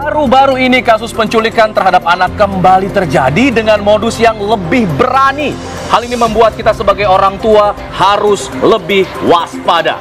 Baru-baru ini kasus penculikan terhadap anak kembali terjadi dengan modus yang lebih berani. Hal ini membuat kita sebagai orang tua harus lebih waspada.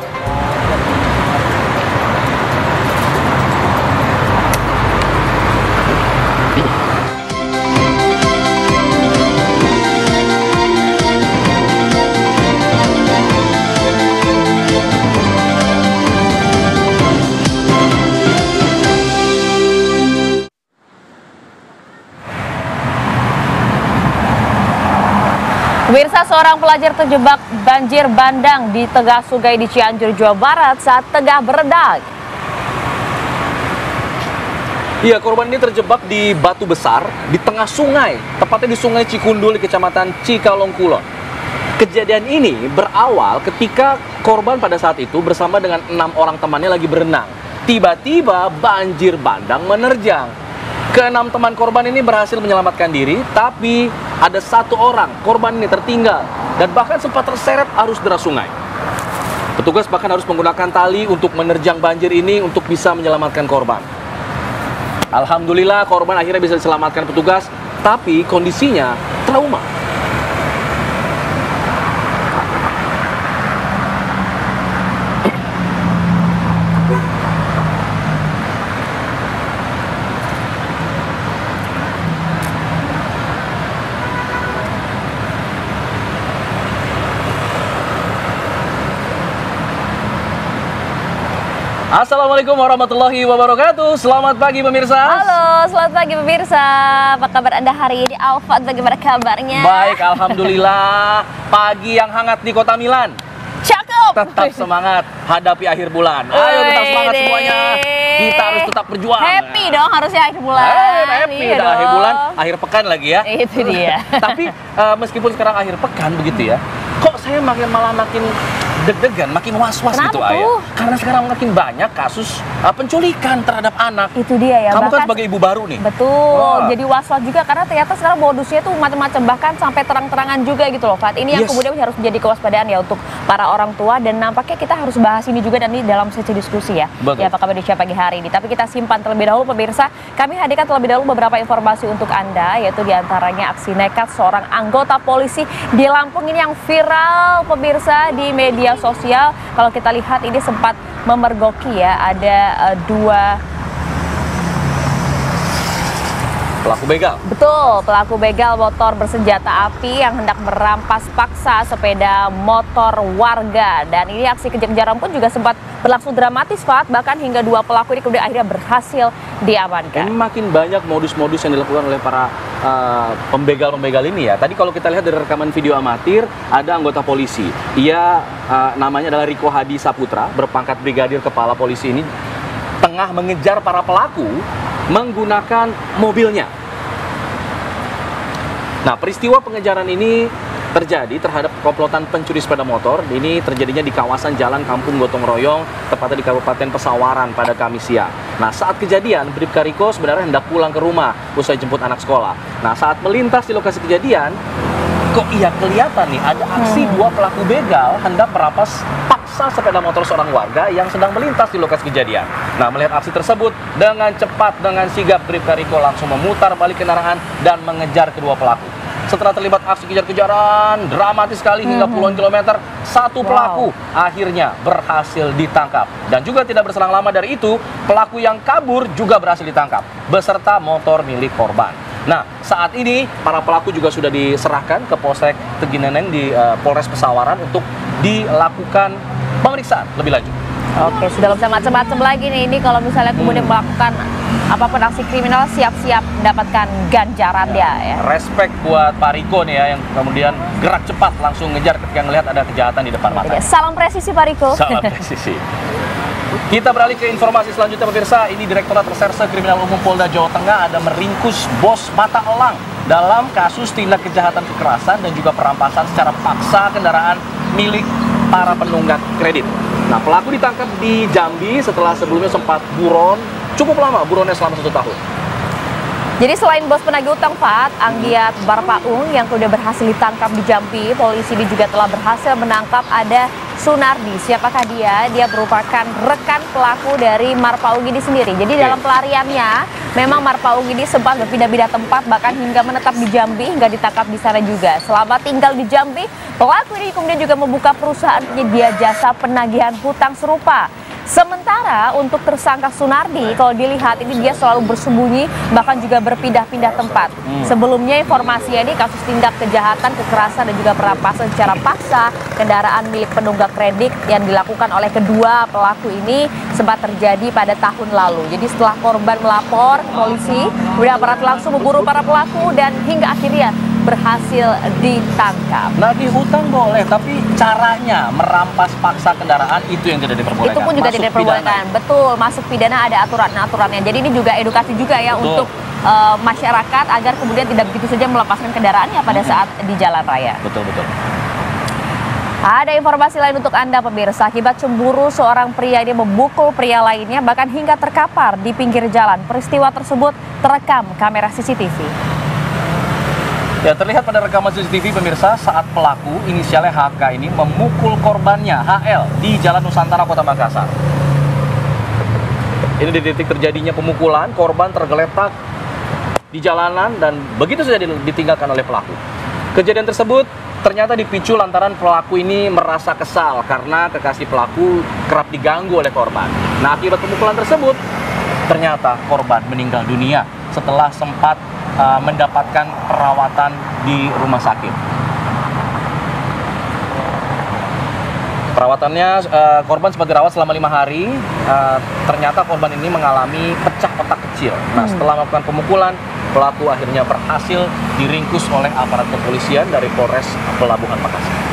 Pemirsa, seorang pelajar terjebak banjir bandang di tengah sungai di Cianjur, Jawa Barat saat tengah berenang. Iya, korban ini terjebak di batu besar di tengah sungai, tepatnya di Sungai Cikundul di Kecamatan Cikalongkulon. Kejadian ini berawal ketika korban pada saat itu bersama dengan 6 orang temannya lagi berenang. Tiba-tiba banjir bandang menerjang. Keenam teman korban ini berhasil menyelamatkan diri, tapi ada 1 orang korban ini tertinggal dan bahkan sempat terseret arus deras sungai. Petugas bahkan harus menggunakan tali untuk menerjang banjir ini untuk bisa menyelamatkan korban. Alhamdulillah korban akhirnya bisa diselamatkan petugas, tapi kondisinya trauma. Assalamualaikum warahmatullahi wabarakatuh. Selamat pagi pemirsa. Halo, selamat pagi pemirsa. Apa kabar Anda hari ini? Alfat, bagaimana kabarnya? Baik, alhamdulillah. Pagi yang hangat di kota Milan. Cakep. Tetap semangat hadapi akhir bulan. Ayo tetap semangat semuanya. Kita harus tetap berjuang. Happy dong harusnya akhir bulan. Happy Iya dah, akhir dong. bulan, akhir pekan lagi ya. Itu dia. Tapi meskipun sekarang akhir pekan begitu ya, kok saya malah makin deg-degan, makin was-was gitu Kenapa Ayah. tuh? Karena sekarang makin banyak kasus penculikan terhadap anak. Itu dia ya. Kamu kan bahkan sebagai ibu baru nih. Betul, Wah. jadi was-was juga karena ternyata sekarang modusnya tuh macam-macam, bahkan sampai terang-terangan juga gitu loh, Fat. Ini yang Yes. kemudian harus menjadi kewaspadaan ya untuk para orang tua, dan nampaknya kita harus bahas ini juga dan ini dalam sesi diskusi ya. Betul. Ya, apa kabar di pagi hari ini. Tapi kita simpan terlebih dahulu pemirsa. Kami hadirkan terlebih dahulu beberapa informasi untuk Anda, yaitu diantaranya aksi nekat seorang anggota polisi di Lampung ini yang viral pemirsa di media sosial. Kalau kita lihat ini sempat memergoki ya, ada 2 Pelaku begal. Betul, pelaku begal motor bersenjata api yang hendak merampas paksa sepeda motor warga. Dan ini aksi kejar-kejaran pun juga sempat berlangsung dramatis, Fat. Bahkan hingga 2 pelaku ini kemudian akhirnya berhasil diamankan. Ini makin banyak modus-modus yang dilakukan oleh para pembegal-pembegal ini ya. Tadi kalau kita lihat dari rekaman video amatir, ada anggota polisi. Ia namanya adalah Riko Hadi Saputra, berpangkat brigadir kepala polisi ini, tengah mengejar para pelaku menggunakan mobilnya. Nah, peristiwa pengejaran ini terjadi terhadap komplotan pencuri sepeda motor. Ini terjadinya di kawasan Jalan Kampung Gotong Royong, tepatnya di Kabupaten Pesawaran pada Kamis siang. Nah, saat kejadian, Bribka Riko sebenarnya hendak pulang ke rumah usai jemput anak sekolah. Nah, saat melintas di lokasi kejadian, kok iya kelihatan nih ada aksi 2 pelaku begal hendak merampas paksa sepeda motor seorang warga yang sedang melintas di lokasi kejadian. Nah, melihat aksi tersebut, dengan cepat, dengan sigap, Bribka Riko langsung memutar balik kendaraan dan mengejar kedua pelaku. Setelah terlibat aksi kejar-kejaran dramatis sekali hingga puluhan kilometer, 1 pelaku akhirnya berhasil ditangkap. Dan juga tidak berselang lama dari itu, pelaku yang kabur juga berhasil ditangkap beserta motor milik korban. Nah, saat ini para pelaku juga sudah diserahkan ke Polsek Teginenen di Polres Pesawaran untuk dilakukan pemeriksaan lebih lanjut. Oke, sudah nggak bisa macam-macam lagi nih. Ini kalau misalnya kemudian melakukan apapun aksi kriminal, siap-siap mendapatkan ganjaran ya. Respect buat Pak Riko nih ya, yang kemudian gerak cepat langsung ngejar ketika melihat ada kejahatan di depan mata. Salam presisi Pak Riko. Salam presisi. Kita beralih ke informasi selanjutnya pemirsa. Ini Direktorat Reserse Kriminal Umum Polda Jawa Tengah ada meringkus bos mata elang dalam kasus tindak kejahatan kekerasan dan juga perampasan secara paksa kendaraan milik para penunggak kredit. Nah, pelaku ditangkap di Jambi setelah sebelumnya sempat buron, cukup lama, buronnya selama 1 tahun. Jadi selain bos penagih utang, Fat, Anggiat Barpaung yang sudah berhasil ditangkap di Jambi, polisi ini juga telah berhasil menangkap ada Sunardi. Siapakah dia? Dia merupakan rekan pelaku dari Marpaung ini sendiri. Jadi dalam pelariannya memang Marpaung ini sempat berpindah-pindah tempat, bahkan hingga menetap di Jambi hingga ditangkap di sana juga. Selama tinggal di Jambi, pelaku ini kemudian juga membuka perusahaan penyedia jasa penagihan hutang serupa. Sementara untuk tersangka Sunardi, kalau dilihat ini dia selalu bersembunyi, bahkan juga berpindah-pindah tempat. Sebelumnya informasinya ini kasus tindak kejahatan, kekerasan dan juga perampasan secara paksa kendaraan milik penunggak kredit yang dilakukan oleh kedua pelaku ini sempat terjadi pada tahun lalu. Jadi setelah korban melapor ke polisi, kemudian aparat langsung memburu para pelaku dan hingga akhirnya berhasil ditangkap. Nagih hutang boleh, tapi caranya merampas paksa kendaraan itu yang tidak diperbolehkan. Itu pun juga tidak diperbolehkan. Betul, masuk pidana ada aturannya. Jadi ini juga edukasi juga ya untuk masyarakat agar kemudian tidak begitu saja melepaskan kendaraannya pada saat di jalan raya. Betul. Ada informasi lain untuk Anda pemirsa, akibat cemburu seorang pria ini memukul pria lainnya bahkan hingga terkapar di pinggir jalan. Peristiwa tersebut terekam kamera CCTV. Ya, terlihat pada rekaman CCTV pemirsa saat pelaku inisialnya HK ini memukul korbannya HL di Jalan Nusantara Kota Makassar. Ini di titik terjadinya pemukulan, korban tergeletak di jalanan dan begitu saja ditinggalkan oleh pelaku. Kejadian tersebut ternyata dipicu lantaran pelaku ini merasa kesal karena kekasih pelaku kerap diganggu oleh korban. Nah, akibat pemukulan tersebut ternyata korban meninggal dunia setelah sempat mendapatkan perawatan di rumah sakit. Perawatannya, korban sempat dirawat selama 5 hari. Ternyata korban ini mengalami pecah otak kecil. Nah, setelah melakukan pemukulan, pelaku akhirnya berhasil diringkus oleh aparat kepolisian dari Polres Pelabuhan Makassar.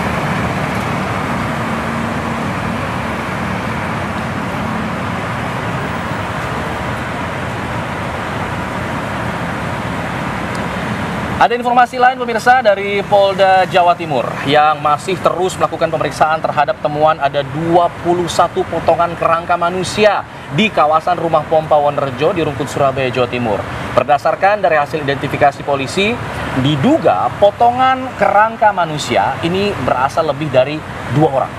Ada informasi lain pemirsa dari Polda Jawa Timur yang masih terus melakukan pemeriksaan terhadap temuan ada 21 potongan kerangka manusia di kawasan rumah pompa Wonerjo di Rungkut, Surabaya, Jawa Timur. Berdasarkan dari hasil identifikasi polisi, diduga potongan kerangka manusia ini berasal lebih dari 2 orang.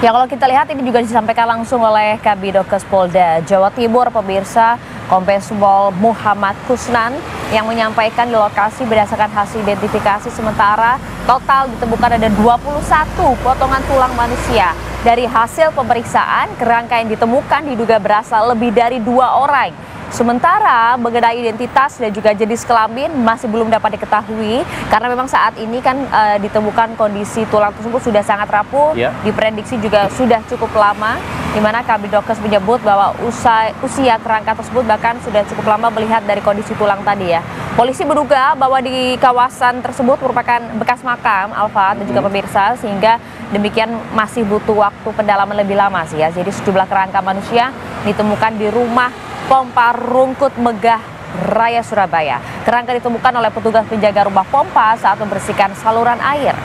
Ya, kalau kita lihat ini juga disampaikan langsung oleh Kabidokes Polda Jawa Timur pemirsa, Kombes Pol Muhammad Kusnan yang menyampaikan di lokasi berdasarkan hasil identifikasi sementara total ditemukan ada 21 potongan tulang manusia. Dari hasil pemeriksaan, kerangka yang ditemukan diduga berasal lebih dari 2 orang. Sementara mengenai identitas dan juga jenis kelamin masih belum dapat diketahui karena memang saat ini kan ditemukan kondisi tulang tersebut sudah sangat rapuh, diprediksi juga sudah cukup lama, di mana Kabidokes menyebut bahwa usia kerangka tersebut bahkan sudah cukup lama melihat dari kondisi tulang tadi ya. Polisi menduga bahwa di kawasan tersebut merupakan bekas makam Alfa dan juga pemirsa, sehingga demikian masih butuh waktu pendalaman lebih lama sih ya. Jadi sejumlah kerangka manusia ditemukan di rumah pompa Rungkut Megah Raya Surabaya. Kerangka ditemukan oleh petugas penjaga rumah pompa saat membersihkan saluran air.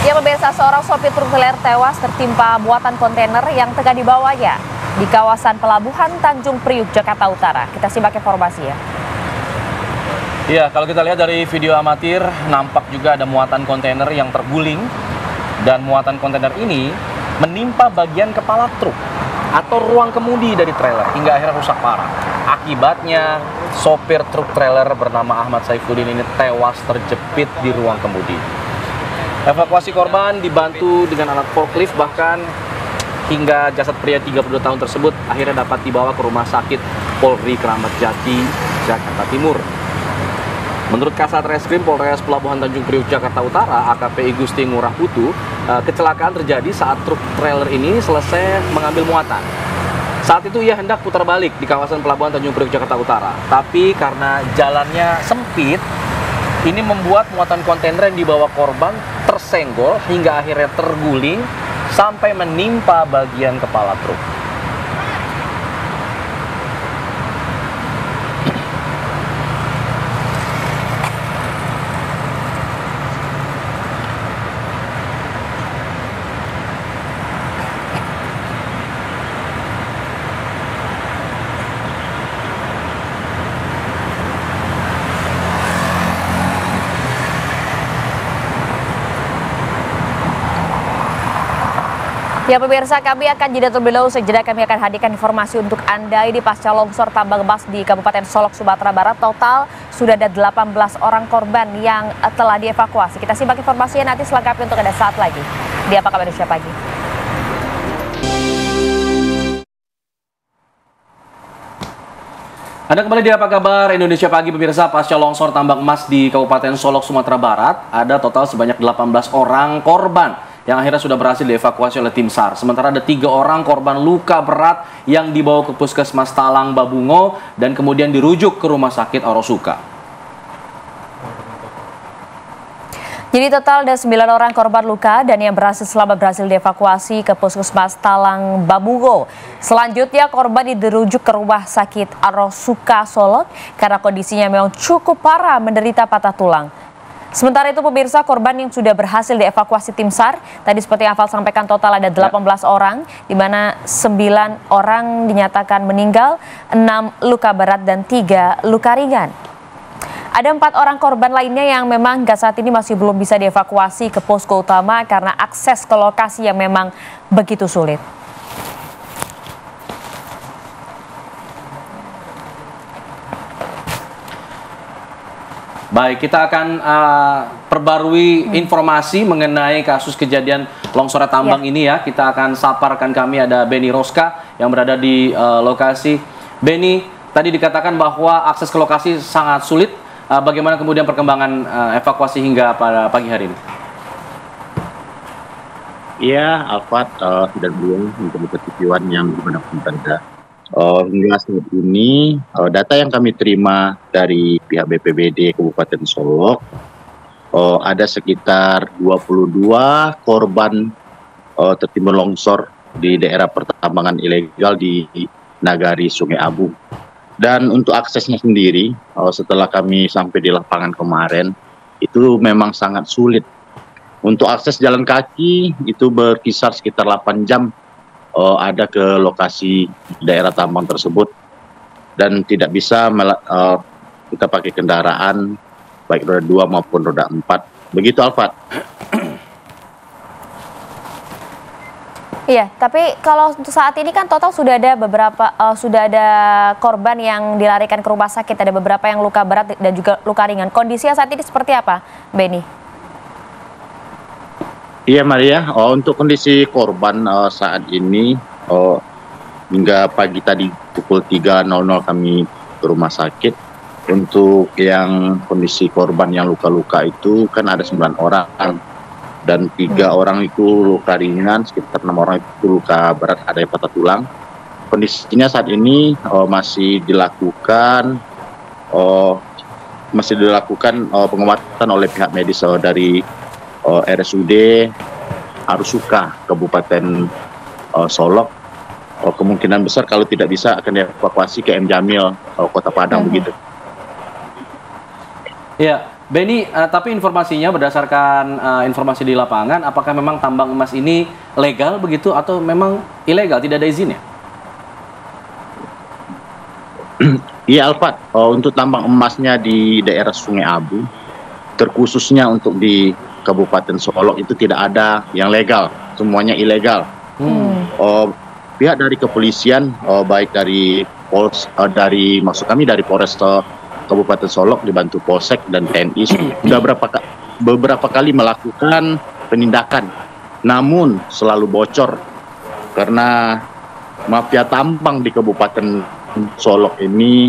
Ya pemirsa, seorang sopir truk trailer tewas tertimpa muatan kontainer yang tengah dibawanya di kawasan Pelabuhan Tanjung Priuk, Jakarta Utara. Kita simak informasi ya. Iya, kalau kita lihat dari video amatir, nampak juga ada muatan kontainer yang terguling. Dan muatan kontainer ini menimpa bagian kepala truk atau ruang kemudi dari trailer hingga akhirnya rusak parah. Akibatnya, sopir truk trailer bernama Ahmad Saifuddin ini tewas terjepit di ruang kemudi. Evakuasi korban dibantu dengan alat forklift, bahkan hingga jasad pria 32 tahun tersebut akhirnya dapat dibawa ke rumah sakit Polri Kramat Jati, Jakarta Timur. Menurut Kasat Reskrim Polres Pelabuhan Tanjung Priuk, Jakarta Utara, AKP Gusti Ngurah Putu, kecelakaan terjadi saat truk trailer ini selesai mengambil muatan. Saat itu ia hendak putar balik di kawasan Pelabuhan Tanjung Priuk, Jakarta Utara. Tapi karena jalannya sempit, ini membuat muatan kontainer yang dibawa korban tersenggol hingga akhirnya terguling sampai menimpa bagian kepala truk. Ya pemirsa, kami akan jeda terlebih dahulu. Sejenak kami akan hadirkan informasi untuk Anda. Ini pasca longsor tambang emas di Kabupaten Solok, Sumatera Barat. Total sudah ada 18 orang korban yang telah dievakuasi. Kita simak informasinya nanti selengkapnya untuk Anda saat lagi di Apa Kabar Indonesia Pagi. Anda kembali di Apa Kabar Indonesia Pagi, pemirsa. Pasca longsor tambang emas di Kabupaten Solok, Sumatera Barat, ada total sebanyak 18 orang korban yang akhirnya sudah berhasil dievakuasi oleh tim SAR. Sementara ada 3 orang korban luka berat yang dibawa ke Puskesmas Talang Babungo dan kemudian dirujuk ke Rumah Sakit Orosuka. Jadi total ada 9 orang korban luka dan yang berhasil dievakuasi ke Puskesmas Talang Babungo. Selanjutnya korban dirujuk ke Rumah Sakit Orosuka Solok karena kondisinya memang cukup parah, menderita patah tulang. Sementara itu pemirsa, korban yang sudah berhasil dievakuasi tim SAR, tadi seperti yang Afal sampaikan total ada 18 orang, di mana 9 orang dinyatakan meninggal, 6 luka berat dan 3 luka ringan. Ada 4 orang korban lainnya yang memang hingga saat ini masih belum bisa dievakuasi ke posko utama karena akses ke lokasi yang memang begitu sulit. Baik, kita akan perbarui informasi mengenai kasus kejadian longsor tambang ini ya. Kita akan sapa rekan kami, ada Benny Roska yang berada di lokasi. Benny, tadi dikatakan bahwa akses ke lokasi sangat sulit. Bagaimana kemudian perkembangan evakuasi hingga pada pagi hari ini? Iya, Alfat dan belum untuk ketujuan yang dimanapun berada. Hingga saat ini data yang kami terima dari pihak BPBD Kabupaten Solok ada sekitar 22 korban tertimbun longsor di daerah pertambangan ilegal di Nagari Sungai Abu. Dan untuk aksesnya sendiri setelah kami sampai di lapangan kemarin itu memang sangat sulit. Untuk akses jalan kaki itu berkisar sekitar 8 jam ada ke lokasi daerah tambang tersebut dan tidak bisa kita pakai kendaraan baik roda 2 maupun roda 4. Begitu Alfat. Iya, tapi kalau untuk saat ini kan total sudah ada korban yang dilarikan ke rumah sakit, ada beberapa yang luka berat dan juga luka ringan. Kondisinya saat ini seperti apa, Benny? Iya Maria, untuk kondisi korban saat ini hingga pagi tadi pukul 3.00 kami ke rumah sakit. Untuk yang kondisi korban yang luka-luka itu kan ada 9 orang dan 3 orang itu luka ringan, sekitar 6 orang itu luka berat, ada yang patah tulang. Kondisinya saat ini masih dilakukan pengobatan oleh pihak medis dari RSUD Orosuka Kabupaten Solok. Kemungkinan besar kalau tidak bisa akan dievakuasi ke M Jamil Kota Padang begitu. Ya, Benny, tapi informasinya berdasarkan informasi di lapangan, apakah memang tambang emas ini legal begitu atau memang ilegal, tidak ada izinnya? Iya Alfat, untuk tambang emasnya di daerah Sungai Abu, terkhususnya untuk di Kabupaten Solok itu tidak ada yang legal, semuanya ilegal. Pihak dari kepolisian, baik dari dari Polres Kabupaten Solok dibantu Polsek dan TNI sudah beberapa kali melakukan penindakan, namun selalu bocor karena mafia tambang di Kabupaten Solok ini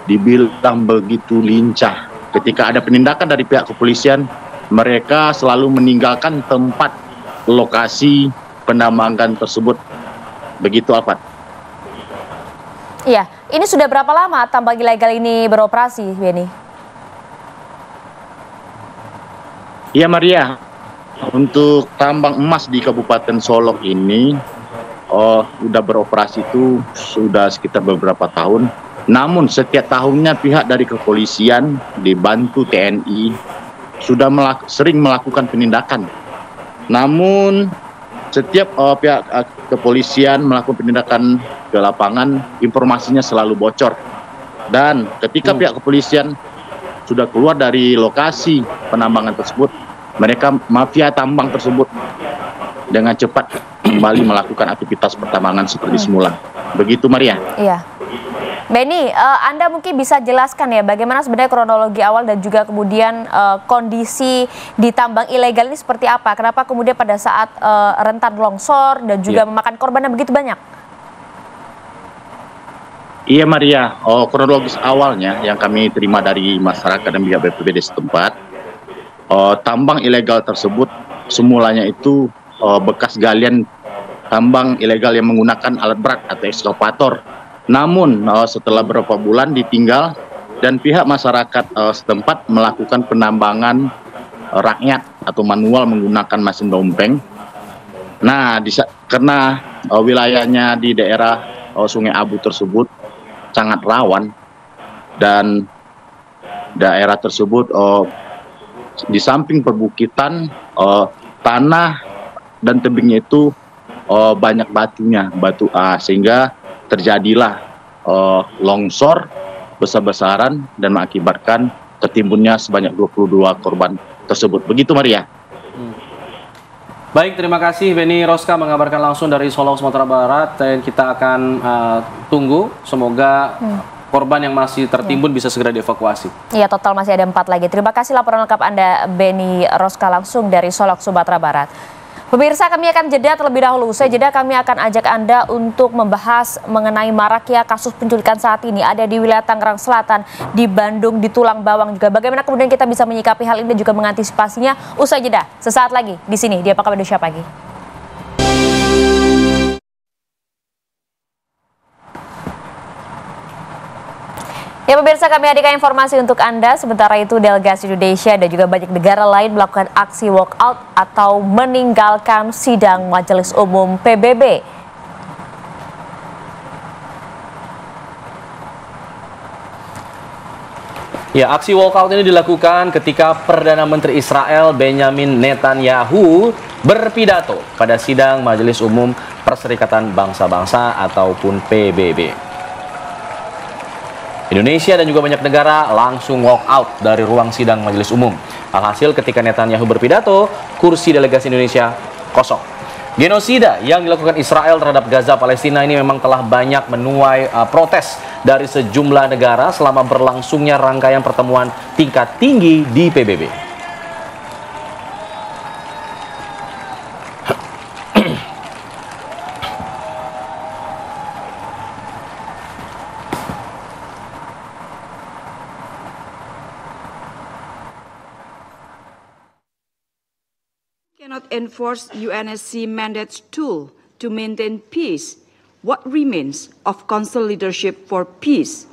dibilang begitu lincah. Ketika ada penindakan dari pihak kepolisian, mereka selalu meninggalkan tempat lokasi penambangan tersebut. Begitu Alfat. Iya, ini sudah berapa lama tambang ilegal ini beroperasi, Benny? Iya Maria, untuk tambang emas di Kabupaten Solok ini sudah beroperasi itu sudah sekitar beberapa tahun. Namun setiap tahunnya pihak dari kepolisian dibantu TNI sudah sering melakukan penindakan. Namun setiap pihak kepolisian melakukan penindakan ke lapangan, informasinya selalu bocor. Dan ketika pihak kepolisian sudah keluar dari lokasi penambangan tersebut, mereka mafia tambang tersebut dengan cepat kembali melakukan aktivitas pertambangan seperti semula. Begitu Maria. Iya. Benny, Anda mungkin bisa jelaskan ya bagaimana sebenarnya kronologi awal dan juga kemudian kondisi di tambang ilegal ini seperti apa? Kenapa kemudian pada saat rentan longsor dan juga memakan korban yang begitu banyak? Iya Maria, kronologis awalnya yang kami terima dari masyarakat dan pihak BPBD setempat, tambang ilegal tersebut semulanya itu bekas galian tambang ilegal yang menggunakan alat berat atau ekskavator. Namun setelah beberapa bulan ditinggal dan pihak masyarakat setempat melakukan penambangan rakyat atau manual menggunakan mesin dompeng. Nah, karena wilayahnya di daerah Sungai Abu tersebut sangat rawan dan daerah tersebut di samping perbukitan, tanah dan tebingnya itu banyak batunya, batu sehingga terjadilah longsor besar-besaran dan mengakibatkan tertimbunnya sebanyak 22 korban tersebut. Begitu Maria. Baik, terima kasih Benny Roska mengabarkan langsung dari Solo, Sumatera Barat, dan kita akan tunggu semoga korban yang masih tertimbun bisa segera dievakuasi. Iya, total masih ada 4 lagi. Terima kasih laporan lengkap Anda Benny Roska langsung dari Solok, Sumatera Barat. Pemirsa, kami akan jeda terlebih dahulu. Usai jeda kami akan ajak Anda untuk membahas mengenai maraknya kasus penculikan saat ini ada di wilayah Tangerang Selatan, di Bandung, di Tulang Bawang juga. Bagaimana kemudian kita bisa menyikapi hal ini dan juga mengantisipasinya? Usai jeda sesaat lagi di sini di Apa Kabar Indonesia Pagi. Ya pemirsa, kami hadirkan informasi untuk Anda. Sementara itu delegasi Indonesia dan juga banyak negara lain melakukan aksi walkout atau meninggalkan sidang Majelis Umum PBB. Ya, aksi walkout ini dilakukan ketika Perdana Menteri Israel Benjamin Netanyahu berpidato pada sidang Majelis Umum Perserikatan Bangsa-Bangsa ataupun PBB. Indonesia dan juga banyak negara langsung walk out dari ruang sidang Majelis Umum. Alhasil ketika Netanyahu berpidato, kursi delegasi Indonesia kosong. Genosida yang dilakukan Israel terhadap Gaza Palestina ini memang telah banyak menuai protes dari sejumlah negara selama berlangsungnya rangkaian pertemuan tingkat tinggi di PBB. Cannot enforce UNSC mandates tool to maintain peace. What remains of Council leadership for peace?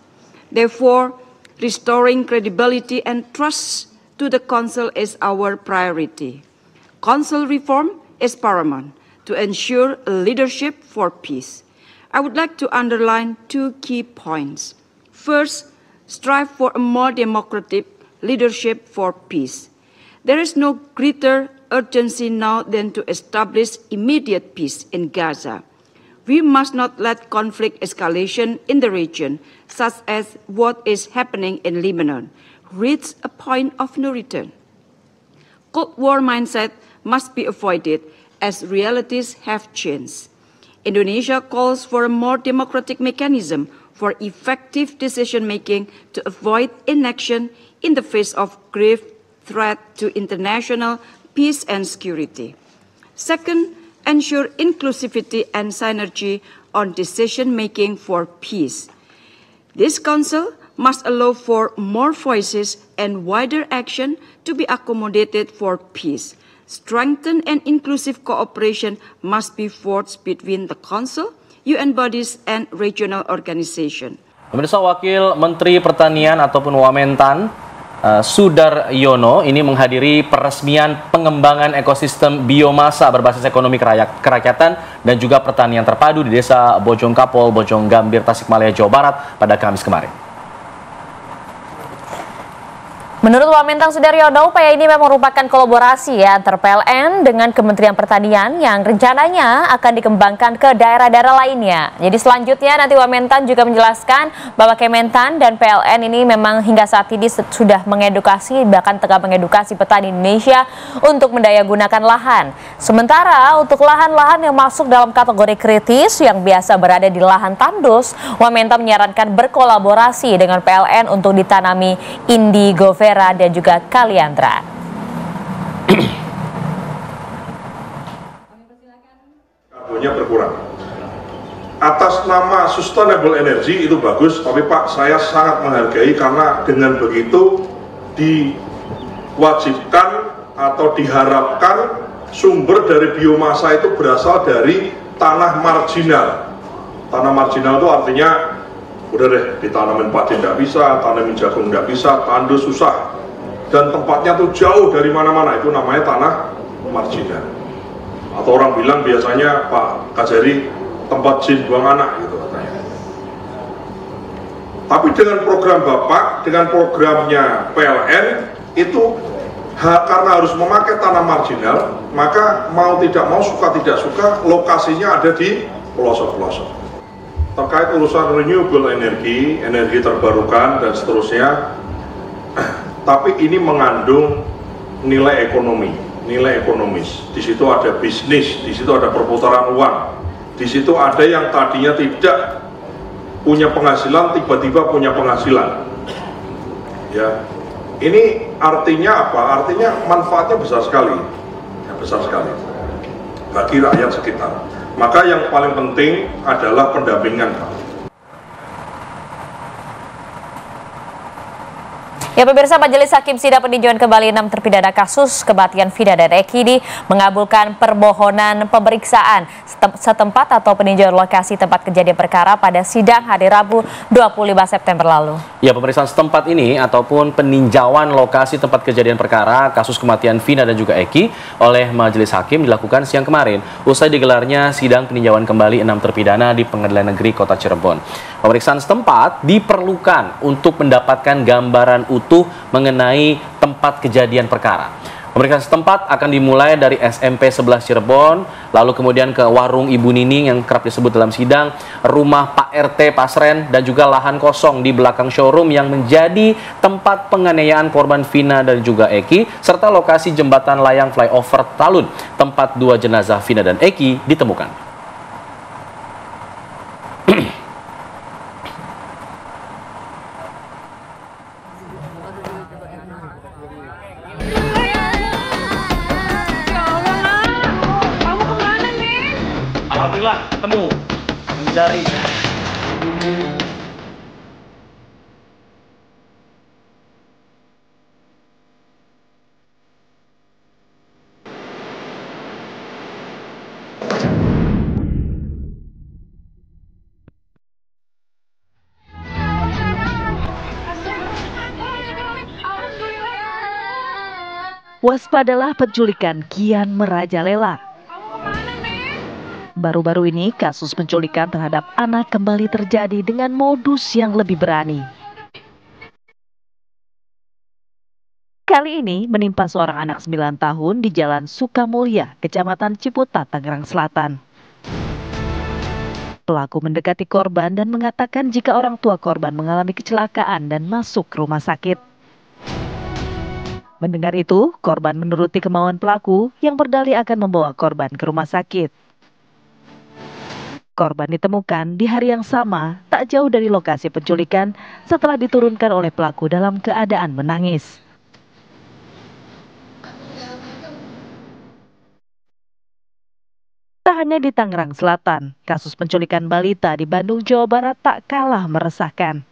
Therefore, restoring credibility and trust to the Council is our priority. Council reform is paramount to ensure leadership for peace. I would like to underline 2 key points. First, strive for a more democratic leadership for peace. There is no greater urgency now than to establish immediate peace in Gaza. We must not let conflict escalation in the region, such as what is happening in Lebanon, reach a point of no return. Cold War mindset must be avoided as realities have changed. Indonesia calls for a more democratic mechanism for effective decision-making to avoid inaction in the face of grave threat to international peace and security. Second, ensure inclusivity and synergy on decision-making for peace. This Council must allow for more voices and wider action to be accommodated for peace. Strengthened and inclusive cooperation must be forged between the Council, UN bodies, and regional organizations. Pemirsa, Wakil Menteri Pertanian ataupun Wamentan Sudaryono ini menghadiri peresmian pengembangan ekosistem biomasa berbasis ekonomi kerakyatan dan juga pertanian terpadu di Desa Bojongkapol, Bojonggambir, Tasikmalaya, Jawa Barat pada Kamis kemarin. Menurut Wamentang Sudaryono, upaya ini memang merupakan kolaborasi ya antar PLN dengan Kementerian Pertanian yang rencananya akan dikembangkan ke daerah-daerah lainnya. Jadi selanjutnya nanti Wamentang juga menjelaskan bahwa Kementan dan PLN ini memang hingga saat ini sudah mengedukasi, bahkan tengah mengedukasi petani Indonesia untuk mendayagunakan lahan. Sementara untuk lahan-lahan yang masuk dalam kategori kritis yang biasa berada di lahan tandus, Wamentang menyarankan berkolaborasi dengan PLN untuk ditanami indigo dan juga kaliandra. Karbonnya berkurang. Atas nama sustainable energy itu bagus, tapi Pak, saya sangat menghargai karena dengan begitu diwajibkan atau diharapkan sumber dari biomasa itu berasal dari tanah marginal. Tanah marginal itu artinya udah deh, ditanamin padi nggak bisa, tanamin jagung nggak bisa, tandus susah, dan tempatnya tuh jauh dari mana-mana, itu namanya tanah marginal. Atau orang bilang biasanya, Pak Kajari, tempat jin buang anak gitu katanya. Tapi dengan program Bapak, dengan programnya PLN, itu karena harus memakai tanah marginal, maka mau tidak mau, suka tidak suka, lokasinya ada di pelosok-pelosok. Terkait urusan renewable energi, energi terbarukan dan seterusnya, tapi ini mengandung nilai ekonomi, nilai ekonomis. Di situ ada bisnis, di situ ada perputaran uang, di situ ada yang tadinya tidak punya penghasilan, tiba-tiba punya penghasilan. Ya, ini artinya apa? Artinya manfaatnya besar sekali, ya, besar sekali bagi rakyat sekitar. Maka yang paling penting adalah pendampingan, Pak. Ya pemirsa, Majelis Hakim Sidang Peninjauan Kembali 6 terpidana kasus kematian Vina dan Eki ini mengabulkan permohonan pemeriksaan setempat atau peninjauan lokasi tempat kejadian perkara pada sidang hari Rabu 25 September lalu. Ya, pemeriksaan setempat ini ataupun peninjauan lokasi tempat kejadian perkara kasus kematian Vina dan juga Eki oleh Majelis Hakim dilakukan siang kemarin usai digelarnya sidang peninjauan kembali 6 terpidana di Pengadilan Negeri Kota Cirebon. Pemeriksaan setempat diperlukan untuk mendapatkan gambaran utuh mengenai tempat kejadian perkara. Pemeriksaan setempat akan dimulai dari SMP 11 Cirebon, lalu kemudian ke warung Ibu Nining yang kerap disebut dalam sidang, rumah Pak RT Pasren, dan juga lahan kosong di belakang showroom yang menjadi tempat penganiayaan korban Vina dan juga Eki, serta lokasi jembatan layang flyover Talun, tempat dua jenazah Vina dan Eki ditemukan. Alhamdulillah ketemu, mencari. Waspadalah penculikan kian merajalela. Baru-baru ini kasus penculikan terhadap anak kembali terjadi dengan modus yang lebih berani. Kali ini menimpa seorang anak 9 tahun di Jalan Sukamulya, Kecamatan Ciputat, Tangerang Selatan. Pelaku mendekati korban dan mengatakan jika orang tua korban mengalami kecelakaan dan masuk ke rumah sakit. Mendengar itu, korban menuruti kemauan pelaku yang berdalih akan membawa korban ke rumah sakit. Korban ditemukan di hari yang sama, tak jauh dari lokasi penculikan setelah diturunkan oleh pelaku dalam keadaan menangis. Tak hanya di Tangerang Selatan, kasus penculikan balita di Bandung, Jawa Barat tak kalah meresahkan.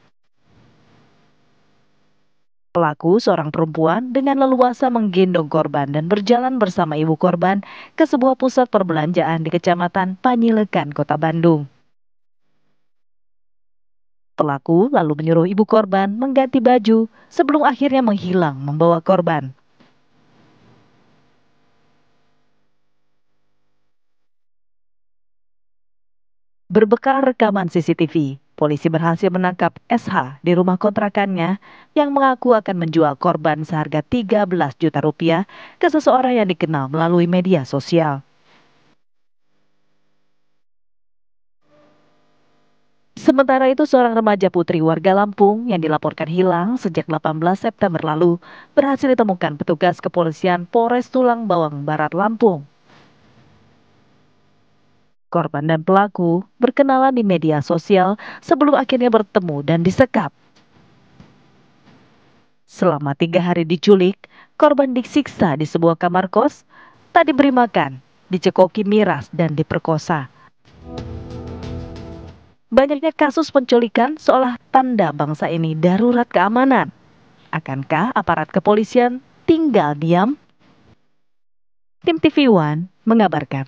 Pelaku, seorang perempuan, dengan leluasa menggendong korban dan berjalan bersama ibu korban ke sebuah pusat perbelanjaan di Kecamatan Panyilekan, Kota Bandung. Pelaku lalu menyuruh ibu korban mengganti baju sebelum akhirnya menghilang membawa korban. Berbekal rekaman CCTV, polisi berhasil menangkap SH di rumah kontrakannya yang mengaku akan menjual korban seharga 13 juta rupiah ke seseorang yang dikenal melalui media sosial. Sementara itu, seorang remaja putri warga Lampung yang dilaporkan hilang sejak 18 September lalu berhasil ditemukan petugas kepolisian Polres Tulang Bawang Barat Lampung. Korban dan pelaku berkenalan di media sosial sebelum akhirnya bertemu dan disekap. Selama 3 hari diculik, korban disiksa di sebuah kamar kos, tak diberi makan, dicekoki miras, dan diperkosa. Banyaknya kasus penculikan seolah tanda bangsa ini darurat keamanan. Akankah aparat kepolisian tinggal diam? Tim TV One mengabarkan.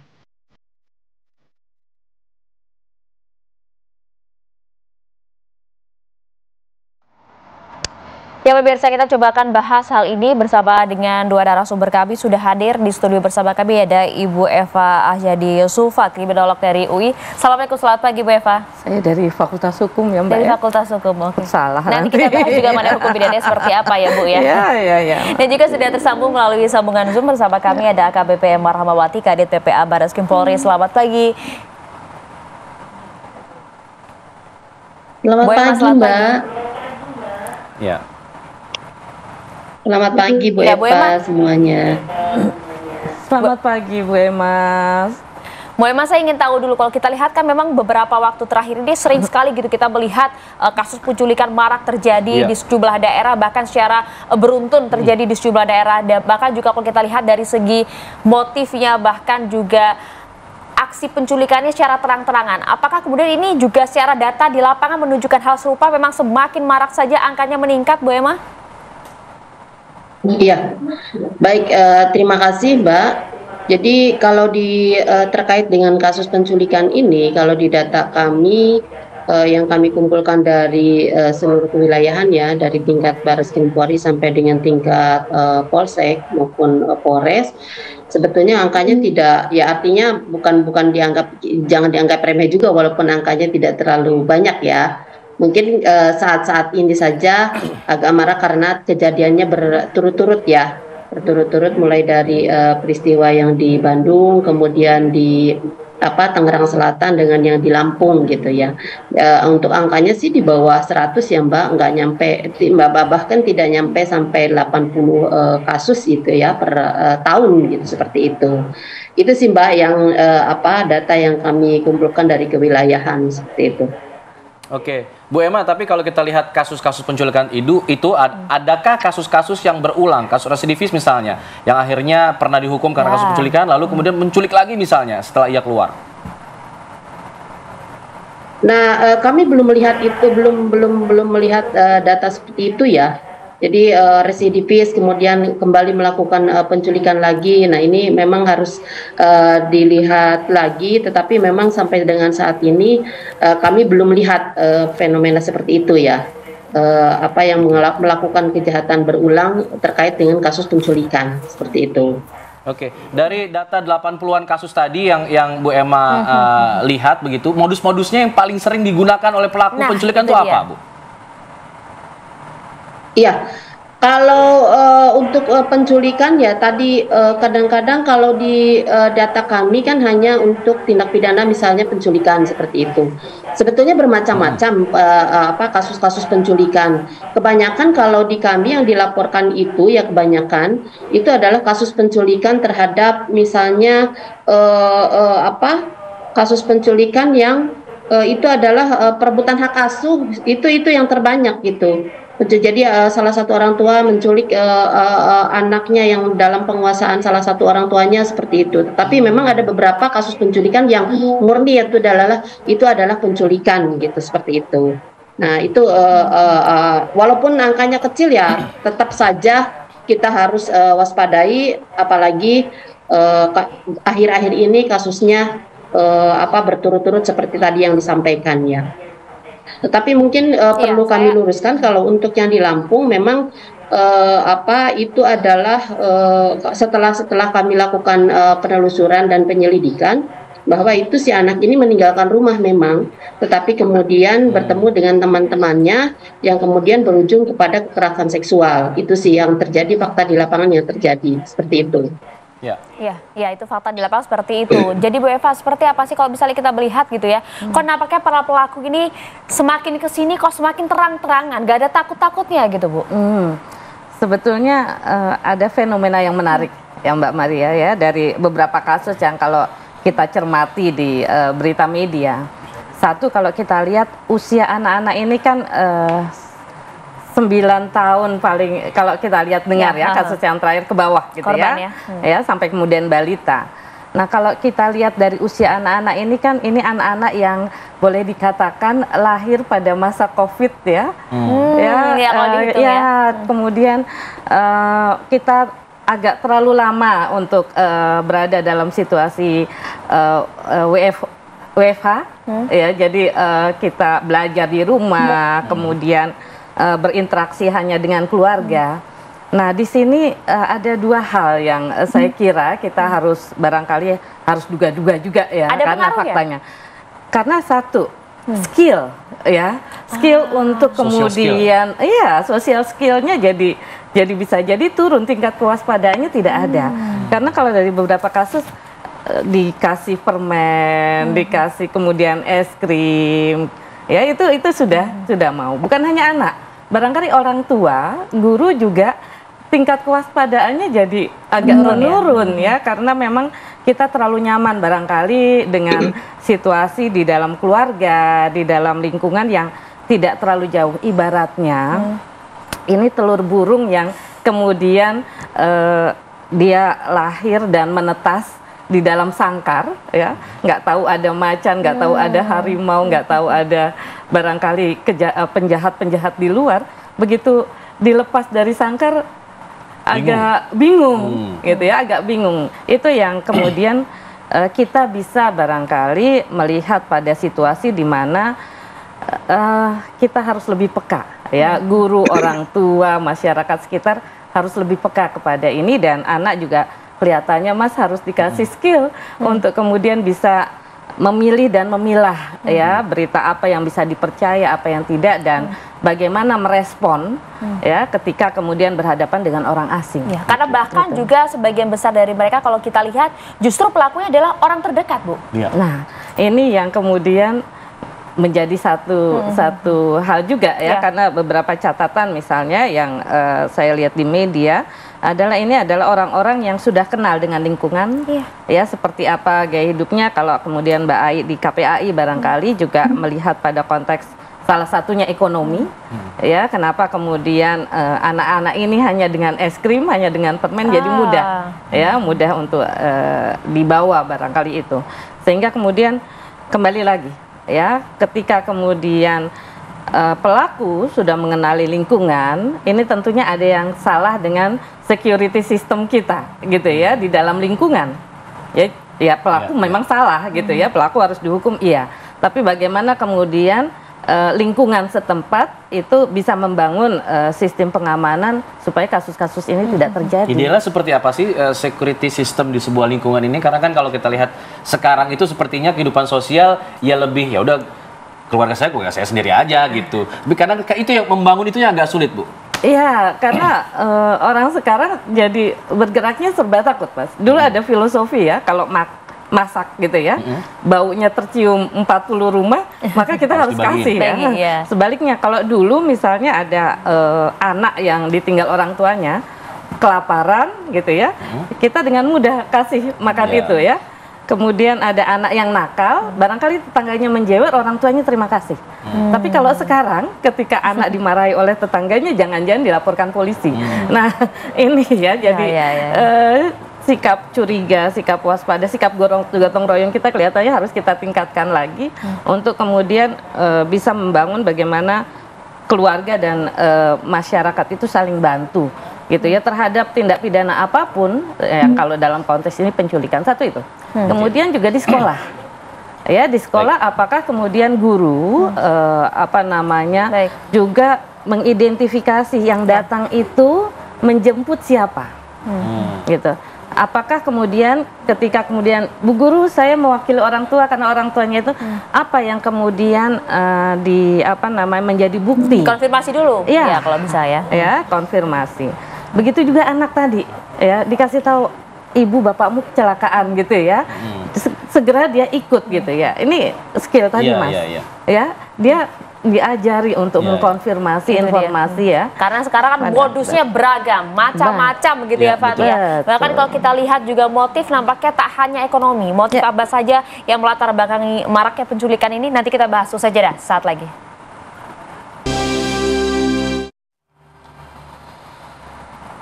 Ya pemirsa, kita coba akan bahas hal ini bersama dengan dua narasumber kami. Sudah hadir di studio bersama kami ada Ibu Eva Ahyadi Yusufa, kriminolog dari UI. Assalamualaikum, selamat pagi Bu Eva. Saya dari Fakultas Hukum ya Mbak. Dari ya? Fakultas Hukum, oke. Salah Nanti kita bahas juga mana hukum bidananya seperti apa ya Bu ya. Iya. Dan juga sudah tersambung melalui sambungan Zoom bersama kami ada AKBP Marhamawati, Kadit PPA Barreskrim Polri. Selamat pagi. Selamat pagi Mbak. Ya. Selamat pagi Bu Ya, Bu Eva Emma. semuanya. Selamat pagi Bu Emma. Bu Emma, saya ingin tahu dulu, kalau kita lihat kan memang beberapa waktu terakhir ini sering sekali gitu kita melihat kasus penculikan marak terjadi di sejumlah daerah, bahkan secara beruntun terjadi di sejumlah daerah. Bahkan juga kalau kita lihat dari segi motifnya, bahkan juga aksi penculikannya secara terang-terangan. Apakah kemudian ini juga secara data di lapangan menunjukkan hal serupa, memang semakin marak saja angkanya meningkat Bu Emma? Iya, baik, terima kasih Mbak. Jadi kalau terkait dengan kasus penculikan ini, kalau di data kami yang kami kumpulkan dari seluruh kewilayahan ya, dari tingkat Barreskrim Polri sampai dengan tingkat Polsek maupun Polres, sebetulnya angkanya tidak, ya artinya bukan dianggap, jangan dianggap remeh juga walaupun angkanya tidak terlalu banyak ya. Mungkin saat-saat ini saja agak marah karena kejadiannya berturut-turut ya, berturut-turut mulai dari peristiwa yang di Bandung, kemudian di Tangerang Selatan dengan yang di Lampung gitu ya. Untuk angkanya sih di bawah 100 ya Mbak, nggak nyampe, bahkan tidak nyampe sampai 80 kasus gitu ya per tahun gitu, seperti itu. Itu sih Mbak yang data yang kami kumpulkan dari kewilayahan seperti itu. Oke, Bu Emma, tapi kalau kita lihat kasus-kasus penculikan itu adakah kasus-kasus yang berulang, kasus residivis misalnya, yang akhirnya pernah dihukum karena kasus penculikan, lalu kemudian menculik lagi misalnya setelah ia keluar? Nah, kami belum melihat itu, belum melihat data seperti itu ya. Jadi residivis kemudian kembali melakukan penculikan lagi. Nah ini memang harus dilihat lagi. Tetapi memang sampai dengan saat ini kami belum lihat fenomena seperti itu ya. Yang melakukan kejahatan berulang terkait dengan kasus penculikan seperti itu. Oke, dari data 80-an kasus tadi yang Bu Emma lihat begitu, modus-modusnya yang paling sering digunakan oleh pelaku penculikan itu apa, Bu? Iya, kalau untuk penculikan ya tadi kadang-kadang kalau di data kami kan hanya untuk tindak pidana misalnya penculikan seperti itu. Sebetulnya bermacam-macam kasus-kasus penculikan. Kebanyakan kalau di kami yang dilaporkan itu ya kebanyakan itu adalah kasus penculikan terhadap misalnya kasus penculikan yang itu adalah perebutan hak asuh, itu yang terbanyak gitu. Jadi salah satu orang tua menculik anaknya yang dalam penguasaan salah satu orang tuanya seperti itu. Tapi memang ada beberapa kasus penculikan yang murni itu adalah penculikan gitu, seperti itu. Nah itu walaupun angkanya kecil ya tetap saja kita harus waspadai, apalagi akhir-akhir ini kasusnya berturut-turut seperti tadi yang disampaikan ya. Tetapi mungkin perlu kami luruskan kalau untuk yang di Lampung memang itu adalah setelah kami lakukan penelusuran dan penyelidikan bahwa itu si anak ini meninggalkan rumah memang, tetapi kemudian bertemu dengan teman-temannya yang kemudian berujung kepada kekerasan seksual. Itu sih yang terjadi, fakta di lapangan yang terjadi seperti itu. Ya, itu fakta di lapangan seperti itu. Jadi Bu Eva, seperti apa sih kalau misalnya kita melihat gitu ya, kok nampaknya para pelaku ini semakin kesini kok semakin terang-terangan, gak ada takut-takutnya gitu Bu? Sebetulnya ada fenomena yang menarik ya Mbak Maria ya, dari beberapa kasus yang kalau kita cermati di berita media. Satu, kalau kita lihat usia anak-anak ini kan 9 tahun paling, kalau kita lihat dengar ya kasus yang terakhir ke bawah gitu korban, ya sampai kemudian balita. Nah kalau kita lihat dari usia anak-anak ini kan, ini anak-anak yang boleh dikatakan lahir pada masa COVID ya. Kemudian kita agak terlalu lama untuk berada dalam situasi WFH ya, jadi kita belajar di rumah, kemudian berinteraksi hanya dengan keluarga. Nah di sini ada dua hal yang saya kira kita harus barangkali harus duga-duga juga ya, ada karena faktanya. Karena satu, skill ya, skill untuk kemudian social skillnya jadi bisa jadi turun, tingkat kewaspadaannya tidak ada. Karena kalau dari beberapa kasus dikasih permen, dikasih kemudian es krim, ya itu sudah mau. Bukan hanya anak, barangkali orang tua, guru juga tingkat kewaspadaannya jadi agak menurun ya, karena memang kita terlalu nyaman barangkali dengan situasi di dalam keluarga, di dalam lingkungan yang tidak terlalu jauh. Ibaratnya ini telur burung yang kemudian dia lahir dan menetas di dalam sangkar ya, nggak tahu ada macan, nggak tahu ada harimau, nggak tahu ada barangkali penjahat-penjahat di luar. Begitu dilepas dari sangkar agak bingung gitu ya, agak bingung. Itu yang kemudian kita bisa barangkali melihat pada situasi di mana kita harus lebih peka ya, guru, orang tua, masyarakat sekitar harus lebih peka kepada ini, dan anak juga kelihatannya Mas harus dikasih skill untuk kemudian bisa memilih dan memilah ya, berita apa yang bisa dipercaya, apa yang tidak, dan bagaimana merespon ya ketika kemudian berhadapan dengan orang asing. Ya, karena bahkan juga sebagian besar dari mereka kalau kita lihat justru pelakunya adalah orang terdekat, Bu. Ya. Nah, ini yang kemudian menjadi satu hal juga ya, karena beberapa catatan misalnya yang saya lihat di media adalah ini adalah orang-orang yang sudah kenal dengan lingkungan ya, seperti apa gaya hidupnya. Kalau kemudian Mbak Ai di KPAI barangkali juga melihat pada konteks salah satunya ekonomi ya, kenapa kemudian anak-anak ini hanya dengan es krim, hanya dengan permen jadi mudah ya, mudah untuk dibawa barangkali itu, sehingga kemudian kembali lagi ya, ketika kemudian pelaku sudah mengenali lingkungan, ini tentunya ada yang salah dengan security system kita gitu ya, di dalam lingkungan ya pelaku memang salah gitu ya, pelaku harus dihukum tapi bagaimana kemudian lingkungan setempat itu bisa membangun sistem pengamanan supaya kasus-kasus ini tidak terjadi. Idealnya seperti apa sih security system di sebuah lingkungan ini? Karena kan kalau kita lihat sekarang itu sepertinya kehidupan sosial ya lebih ya udah keluarga saya sendiri aja gitu. Karena itu yang membangun itunya agak sulit, Bu. Iya, karena orang sekarang jadi bergeraknya serba takut, Mas. Dulu ada filosofi ya, kalau masak gitu ya, baunya tercium 40 rumah, maka kita harus kasih ya. Sebaliknya kalau dulu misalnya ada anak yang ditinggal orang tuanya, kelaparan gitu ya, kita dengan mudah kasih makan itu ya. Kemudian ada anak yang nakal, barangkali tetangganya menjewer, orang tuanya terima kasih. Tapi kalau sekarang ketika anak dimarahi oleh tetangganya, jangan-jangan dilaporkan polisi. Nah ini ya, jadi sikap curiga, sikap waspada, sikap gotong royong kita kelihatannya harus kita tingkatkan lagi untuk kemudian bisa membangun bagaimana keluarga dan masyarakat itu saling bantu gitu ya terhadap tindak pidana apapun ya, kalau dalam konteks ini penculikan satu itu. Kemudian juga di sekolah. Ya, di sekolah apakah kemudian guru juga mengidentifikasi yang datang itu menjemput siapa. Gitu. apakah kemudian ketika kemudian Bu Guru saya mewakili orang tua karena orang tuanya itu apa yang kemudian menjadi bukti? Konfirmasi dulu. Iya. Ya, kalau bisa ya. Ya, konfirmasi. Begitu juga anak tadi, ya dikasih tahu ibu bapakmu kecelakaan gitu ya, segera dia ikut gitu ya. Ini skill tadi Mas. Ya, dia diajari untuk mengkonfirmasi informasi ya. Karena sekarang kan modusnya beragam, macam-macam gitu ya Pak ya. Bahkan kalau kita lihat juga motif nampaknya tak hanya ekonomi, motif apa saja yang melatar belakangi maraknya penculikan ini nanti kita bahas usai jeda saat lagi.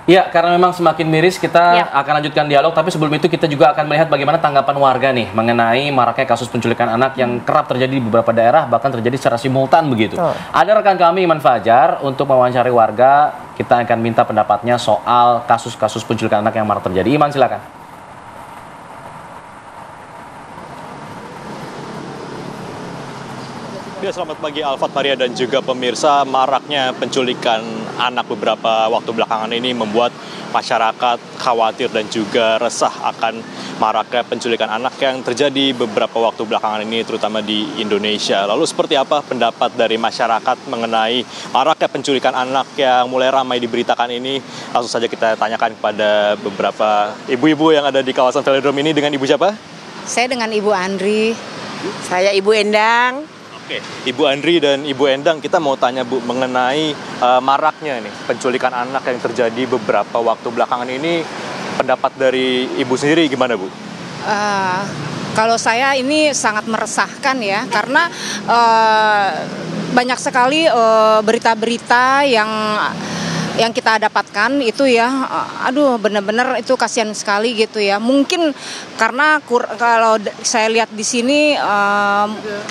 Ya, karena memang semakin miris kita akan lanjutkan dialog, tapi sebelum itu kita juga akan melihat bagaimana tanggapan warga nih mengenai maraknya kasus penculikan anak yang kerap terjadi di beberapa daerah, bahkan terjadi secara simultan begitu. Ada rekan kami Iman Fajar untuk mewawancari warga, kita akan minta pendapatnya soal kasus-kasus penculikan anak yang marak terjadi. Iman, silakan. Ya, selamat pagi Alfat, Maria, dan juga pemirsa. Maraknya penculikan anak beberapa waktu belakangan ini membuat masyarakat khawatir dan juga resah akan maraknya penculikan anak yang terjadi beberapa waktu belakangan ini, terutama di Indonesia. Lalu seperti apa pendapat dari masyarakat mengenai maraknya penculikan anak yang mulai ramai diberitakan ini? Langsung saja kita tanyakan kepada beberapa ibu-ibu yang ada di kawasan velodrome ini. Dengan Ibu siapa? Saya dengan Ibu Andri. Saya Ibu Endang. Oke, Ibu Andri dan Ibu Endang, kita mau tanya Bu mengenai maraknya nih penculikan anak yang terjadi beberapa waktu belakangan ini. Pendapat dari Ibu sendiri gimana Bu? Kalau saya ini sangat meresahkan ya, karena banyak sekali berita-berita yang kita dapatkan itu ya, aduh benar-benar itu kasihan sekali gitu ya. Mungkin karena kalau saya lihat di sini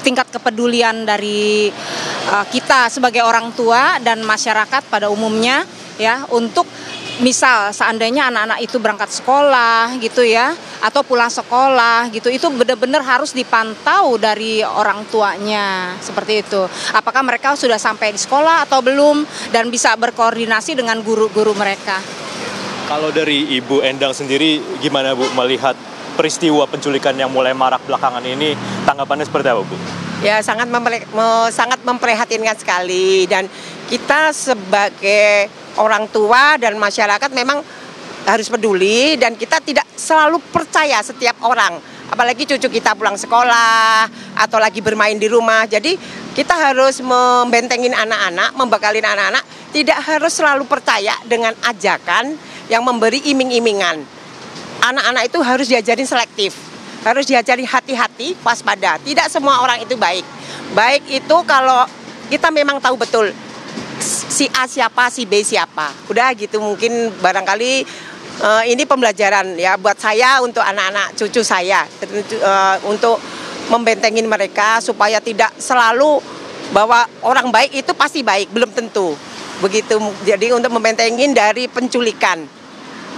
tingkat kepedulian dari kita sebagai orang tua dan masyarakat pada umumnya ya, untuk misal seandainya anak-anak itu berangkat sekolah gitu ya, atau pulang sekolah gitu, itu benar-benar harus dipantau dari orang tuanya seperti itu. Apakah mereka sudah sampai di sekolah atau belum, dan bisa berkoordinasi dengan guru-guru mereka. Kalau dari Ibu Endang sendiri gimana Bu melihat peristiwa penculikan yang mulai marak belakangan ini, tanggapannya seperti apa Bu? Ya, sangat memprihatinkan sekali, dan kita sebagai orang tua dan masyarakat memang harus peduli, dan kita tidak selalu percaya setiap orang, apalagi cucu kita pulang sekolah atau lagi bermain di rumah. Jadi kita harus membentengin anak-anak, membekalin anak-anak, tidak harus selalu percaya dengan ajakan yang memberi iming-imingan. Anak-anak itu harus diajarin selektif, harus diajarin hati-hati, waspada. Tidak semua orang itu baik. Baik itu kalau kita memang tahu betul si A siapa, si B siapa. Udah gitu, mungkin barangkali ini pembelajaran ya buat saya, untuk anak-anak cucu saya, untuk membentengin mereka supaya tidak selalu bahwa orang baik itu pasti baik, belum tentu. Begitu, jadi untuk membentengin dari penculikan.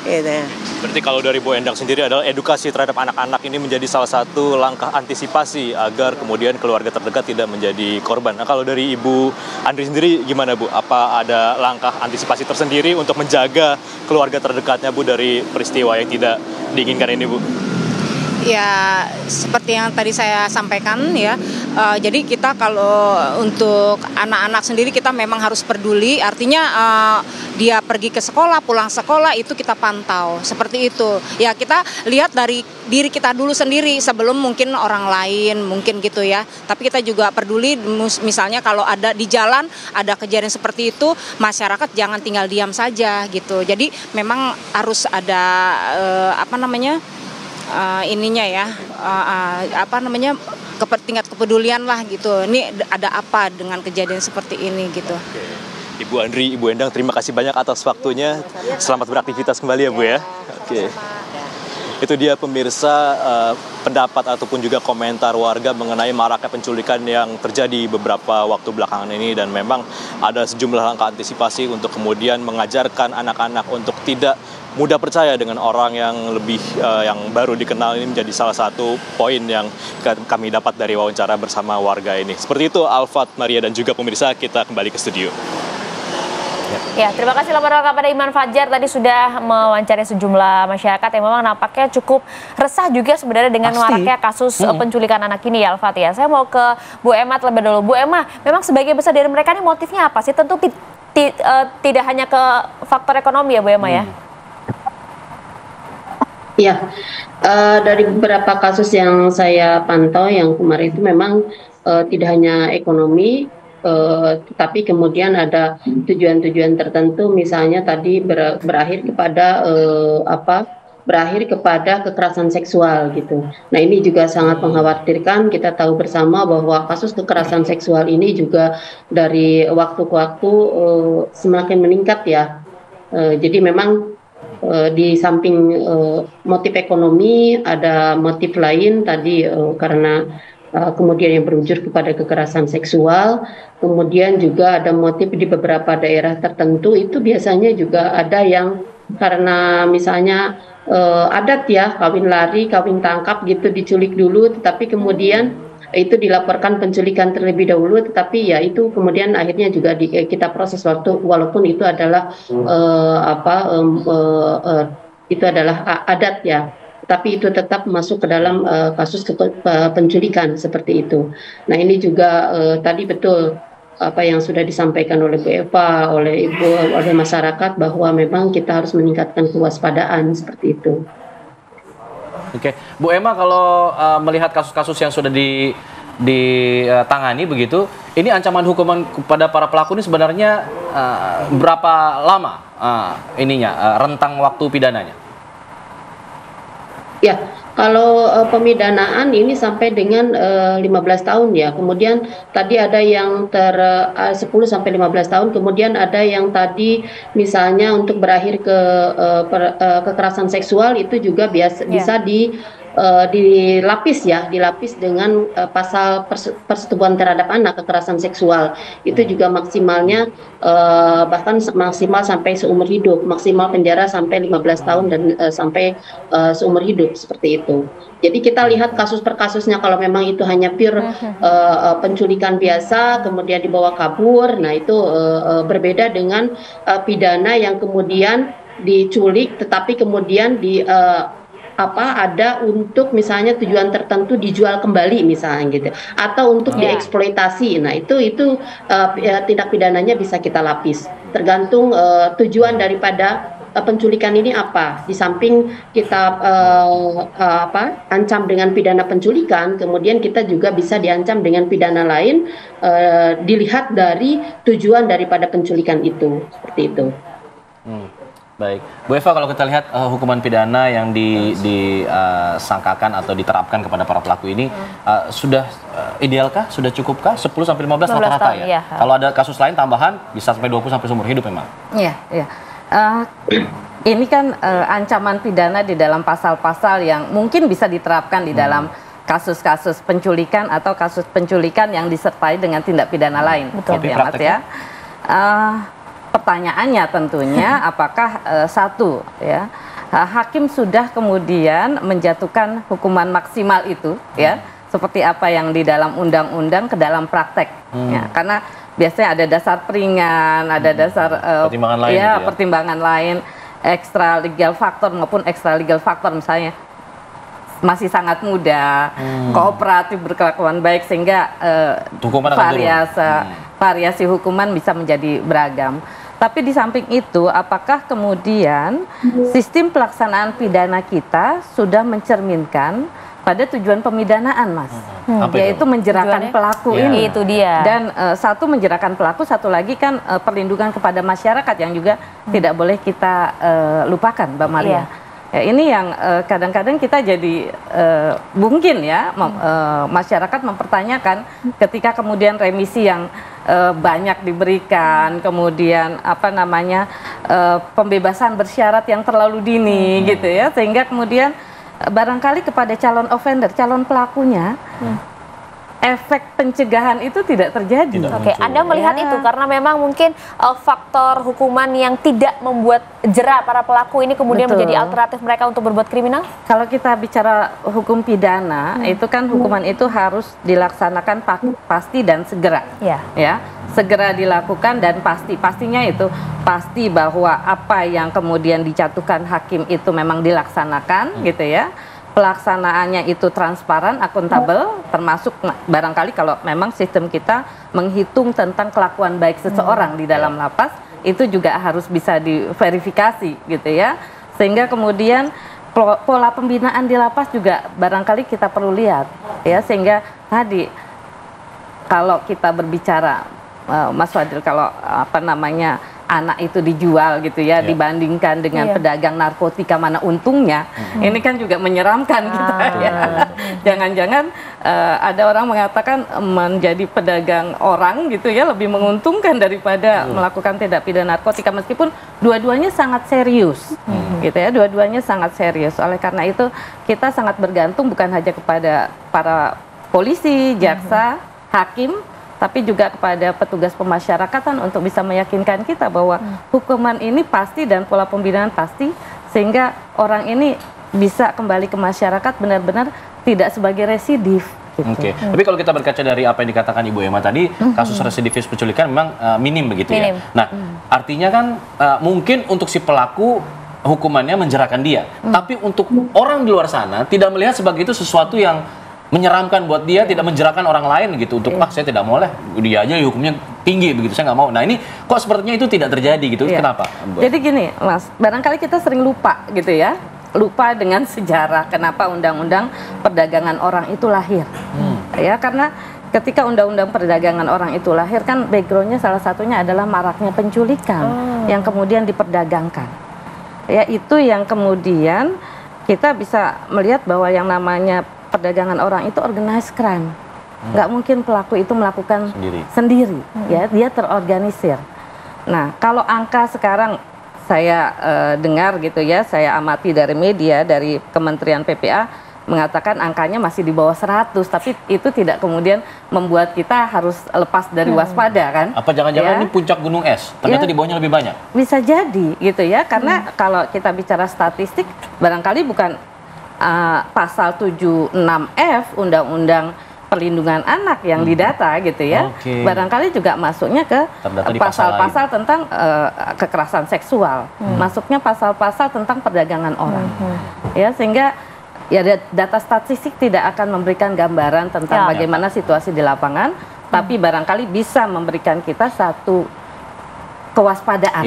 Gitu. Berarti kalau dari Bu Endang sendiri adalah edukasi terhadap anak-anak ini menjadi salah satu langkah antisipasi agar kemudian keluarga terdekat tidak menjadi korban. Nah, kalau dari Ibu Andri sendiri gimana Bu? Apa ada langkah antisipasi tersendiri untuk menjaga keluarga terdekatnya Bu dari peristiwa yang tidak diinginkan ini Bu? Ya, seperti yang tadi saya sampaikan ya, jadi kita kalau untuk anak-anak sendiri kita memang harus peduli, artinya dia pergi ke sekolah, pulang sekolah itu kita pantau, seperti itu. Ya, kita lihat dari diri kita dulu sendiri sebelum mungkin orang lain, mungkin gitu ya. Tapi kita juga peduli, misalnya kalau ada di jalan, ada kejadian seperti itu, masyarakat jangan tinggal diam saja gitu. Jadi memang harus ada ininya ya, tingkat kepedulian lah gitu. Ini ada apa dengan kejadian seperti ini gitu. Ibu Andri, Ibu Endang, terima kasih banyak atas waktunya. Selamat beraktivitas kembali ya Bu ya. Oke. Itu dia pemirsa pendapat ataupun juga komentar warga mengenai maraknya penculikan yang terjadi beberapa waktu belakangan ini, dan memang ada sejumlah langkah antisipasi untuk kemudian mengajarkan anak-anak untuk tidak mudah percaya dengan orang yang lebih yang baru dikenal. Ini menjadi salah satu poin yang kami dapat dari wawancara bersama warga ini. Seperti itu Alfat, Maria, dan juga pemirsa, kita kembali ke studio. Ya, terima kasih laporan kepada Iman Fajar tadi sudah mewawancari sejumlah masyarakat yang memang nampaknya cukup resah juga sebenarnya dengan maraknya kasus penculikan anak ini ya, Alfat ya. Saya mau ke Bu Emma terlebih dahulu. Bu Emma, memang sebagian besar dari mereka ini motifnya apa sih? Tentu tidak hanya ke faktor ekonomi ya Bu Emma ya. Iya, dari beberapa kasus yang saya pantau yang kemarin itu memang tidak hanya ekonomi, tetapi kemudian ada tujuan-tujuan tertentu, misalnya tadi berakhir kepada kekerasan seksual gitu. Nah ini juga sangat mengkhawatirkan. Kita tahu bersama bahwa kasus kekerasan seksual ini juga dari waktu ke waktu semakin meningkat ya. Jadi memang di samping motif ekonomi ada motif lain tadi karena kemudian yang berujur kepada kekerasan seksual, kemudian juga ada motif di beberapa daerah tertentu itu biasanya juga ada yang karena misalnya adat ya, kawin lari, kawin tangkap gitu, diculik dulu tetapi kemudian itu dilaporkan penculikan terlebih dahulu, tetapi ya itu kemudian akhirnya juga kita proses waktu, walaupun itu adalah itu adalah adat ya, tapi itu tetap masuk ke dalam kasus penculikan seperti itu. Nah ini juga tadi betul apa yang sudah disampaikan oleh Bu Eva, oleh Ibu, oleh masyarakat bahwa memang kita harus meningkatkan kewaspadaan seperti itu. Oke, Bu Emma, kalau melihat kasus-kasus yang sudah ditangani begitu, ini ancaman hukuman kepada para pelaku ini sebenarnya berapa lama rentang waktu pidananya? Ya, kalau pemidanaan ini sampai dengan 15 tahun ya. Kemudian tadi ada yang 10 sampai 15 tahun, kemudian ada yang tadi misalnya untuk berakhir ke kekerasan seksual itu juga bisa dilapis dengan pasal persetubuhan terhadap anak, kekerasan seksual. Itu juga maksimalnya bahkan maksimal sampai seumur hidup, maksimal penjara sampai 15 tahun dan sampai seumur hidup seperti itu. Jadi kita lihat kasus per kasusnya, kalau memang itu hanya pure penculikan biasa kemudian dibawa kabur, nah itu berbeda dengan pidana yang kemudian diculik tetapi kemudian ada untuk misalnya tujuan tertentu dijual kembali misalnya gitu, atau untuk dieksploitasi. Nah itu tindak pidananya bisa kita lapis tergantung tujuan daripada penculikan ini apa. Di samping kita ancam dengan pidana penculikan, kemudian kita juga bisa diancam dengan pidana lain dilihat dari tujuan daripada penculikan itu, seperti itu. Baik, Bu Eva, kalau kita lihat hukuman pidana yang disangkakan atau diterapkan kepada para pelaku ini sudah idealkah, sudah cukupkah 10 sampai 15 rata-rata ya? Kalau ada kasus lain tambahan bisa sampai 20 sampai seumur hidup memang. Iya. Ini kan ancaman pidana di dalam pasal-pasal yang mungkin bisa diterapkan di dalam kasus-kasus penculikan atau kasus penculikan yang disertai dengan tindak pidana lain. Betul. Gitu ya, Mas ya. Pertanyaannya tentunya apakah hakim sudah kemudian menjatuhkan hukuman maksimal itu ya, seperti apa yang di dalam undang-undang ke dalam praktek ya, karena biasanya ada dasar peringan, ada dasar pertimbangan lain, pertimbangan lain, extra legal factor maupun extra legal factor, misalnya masih sangat muda, kooperatif, berkelakuan baik, sehingga variasi hukuman bisa menjadi beragam. Tapi di samping itu, apakah kemudian sistem pelaksanaan pidana kita sudah mencerminkan pada tujuan pemidanaan, Mas? Yaitu menjerahkan pelaku ini. Itu dia. Dan satu menjerahkan pelaku, satu lagi kan perlindungan kepada masyarakat yang juga tidak boleh kita lupakan, Mbak Maria. Ya, ini yang kadang-kadang kita jadi mungkin ya masyarakat mempertanyakan ketika kemudian remisi yang banyak diberikan, kemudian pembebasan bersyarat yang terlalu dini gitu ya, sehingga kemudian barangkali kepada calon offender, calon pelakunya efek pencegahan itu tidak terjadi. Oke, Anda melihat itu karena memang mungkin faktor hukuman yang tidak membuat jera para pelaku ini kemudian menjadi alternatif mereka untuk berbuat kriminal? Kalau kita bicara hukum pidana, itu kan hukuman itu harus dilaksanakan pasti dan segera. Ya, segera dilakukan dan pastinya itu pasti bahwa apa yang kemudian dijatuhkan hakim itu memang dilaksanakan gitu ya. Pelaksanaannya itu transparan, akuntabel, termasuk barangkali kalau memang sistem kita menghitung tentang kelakuan baik seseorang di dalam lapas, itu juga harus bisa diverifikasi gitu ya. Sehingga kemudian pola pembinaan di lapas juga barangkali kita perlu lihat ya, sehingga tadi kalau kita berbicara Mas Fadil, kalau anak itu dijual gitu ya, dibandingkan dengan pedagang narkotika mana untungnya, ini kan juga menyeramkan kita ya. Jangan-jangan ada orang mengatakan menjadi pedagang orang gitu ya lebih menguntungkan daripada melakukan tindak pidana narkotika, meskipun dua-duanya sangat serius gitu ya, dua-duanya sangat serius. Oleh karena itu kita sangat bergantung bukan hanya kepada para polisi, jaksa, hakim, tapi juga kepada petugas pemasyarakatan untuk bisa meyakinkan kita bahwa hukuman ini pasti dan pola pembinaan pasti, sehingga orang ini bisa kembali ke masyarakat benar-benar tidak sebagai residif. Gitu. Oke. Tapi kalau kita berkaca dari apa yang dikatakan Ibu Emma tadi, kasus residivis penculikan memang minim begitu ya. Nah, artinya kan mungkin untuk si pelaku hukumannya menjerahkan dia, tapi untuk orang di luar sana tidak melihat sebagai itu sesuatu yang menyeramkan buat dia, tidak menjerahkan orang lain gitu untuk saya tidak mau lah, dia aja hukumnya tinggi begitu, saya nggak mau. Nah ini kok sepertinya itu tidak terjadi gitu, kenapa? Jadi gini Mas, barangkali kita sering lupa gitu ya, lupa dengan sejarah kenapa undang-undang perdagangan orang itu lahir. Ya karena ketika undang-undang perdagangan orang itu lahir kan backgroundnya salah satunya adalah maraknya penculikan yang kemudian diperdagangkan. Ya itu yang kemudian kita bisa melihat bahwa yang namanya perdagangan orang itu organized crime, nggak mungkin pelaku itu melakukan sendiri, ya dia terorganisir. Nah kalau angka sekarang saya dengar gitu ya, saya amati dari media, dari Kementerian PPA mengatakan angkanya masih di bawah 100, tapi itu tidak kemudian membuat kita harus lepas dari waspada kan? Apa jangan-jangan ini puncak gunung es, ternyata di bawahnya lebih banyak? Bisa jadi gitu ya, karena kalau kita bicara statistik, barangkali bukan pasal 76F Undang-Undang Perlindungan Anak yang didata gitu ya, barangkali juga masuknya ke pasal-pasal tentang kekerasan seksual, masuknya pasal-pasal tentang perdagangan orang, ya sehingga ya data statistik tidak akan memberikan gambaran tentang bagaimana situasi di lapangan, tapi barangkali bisa memberikan kita satu kewaspadaan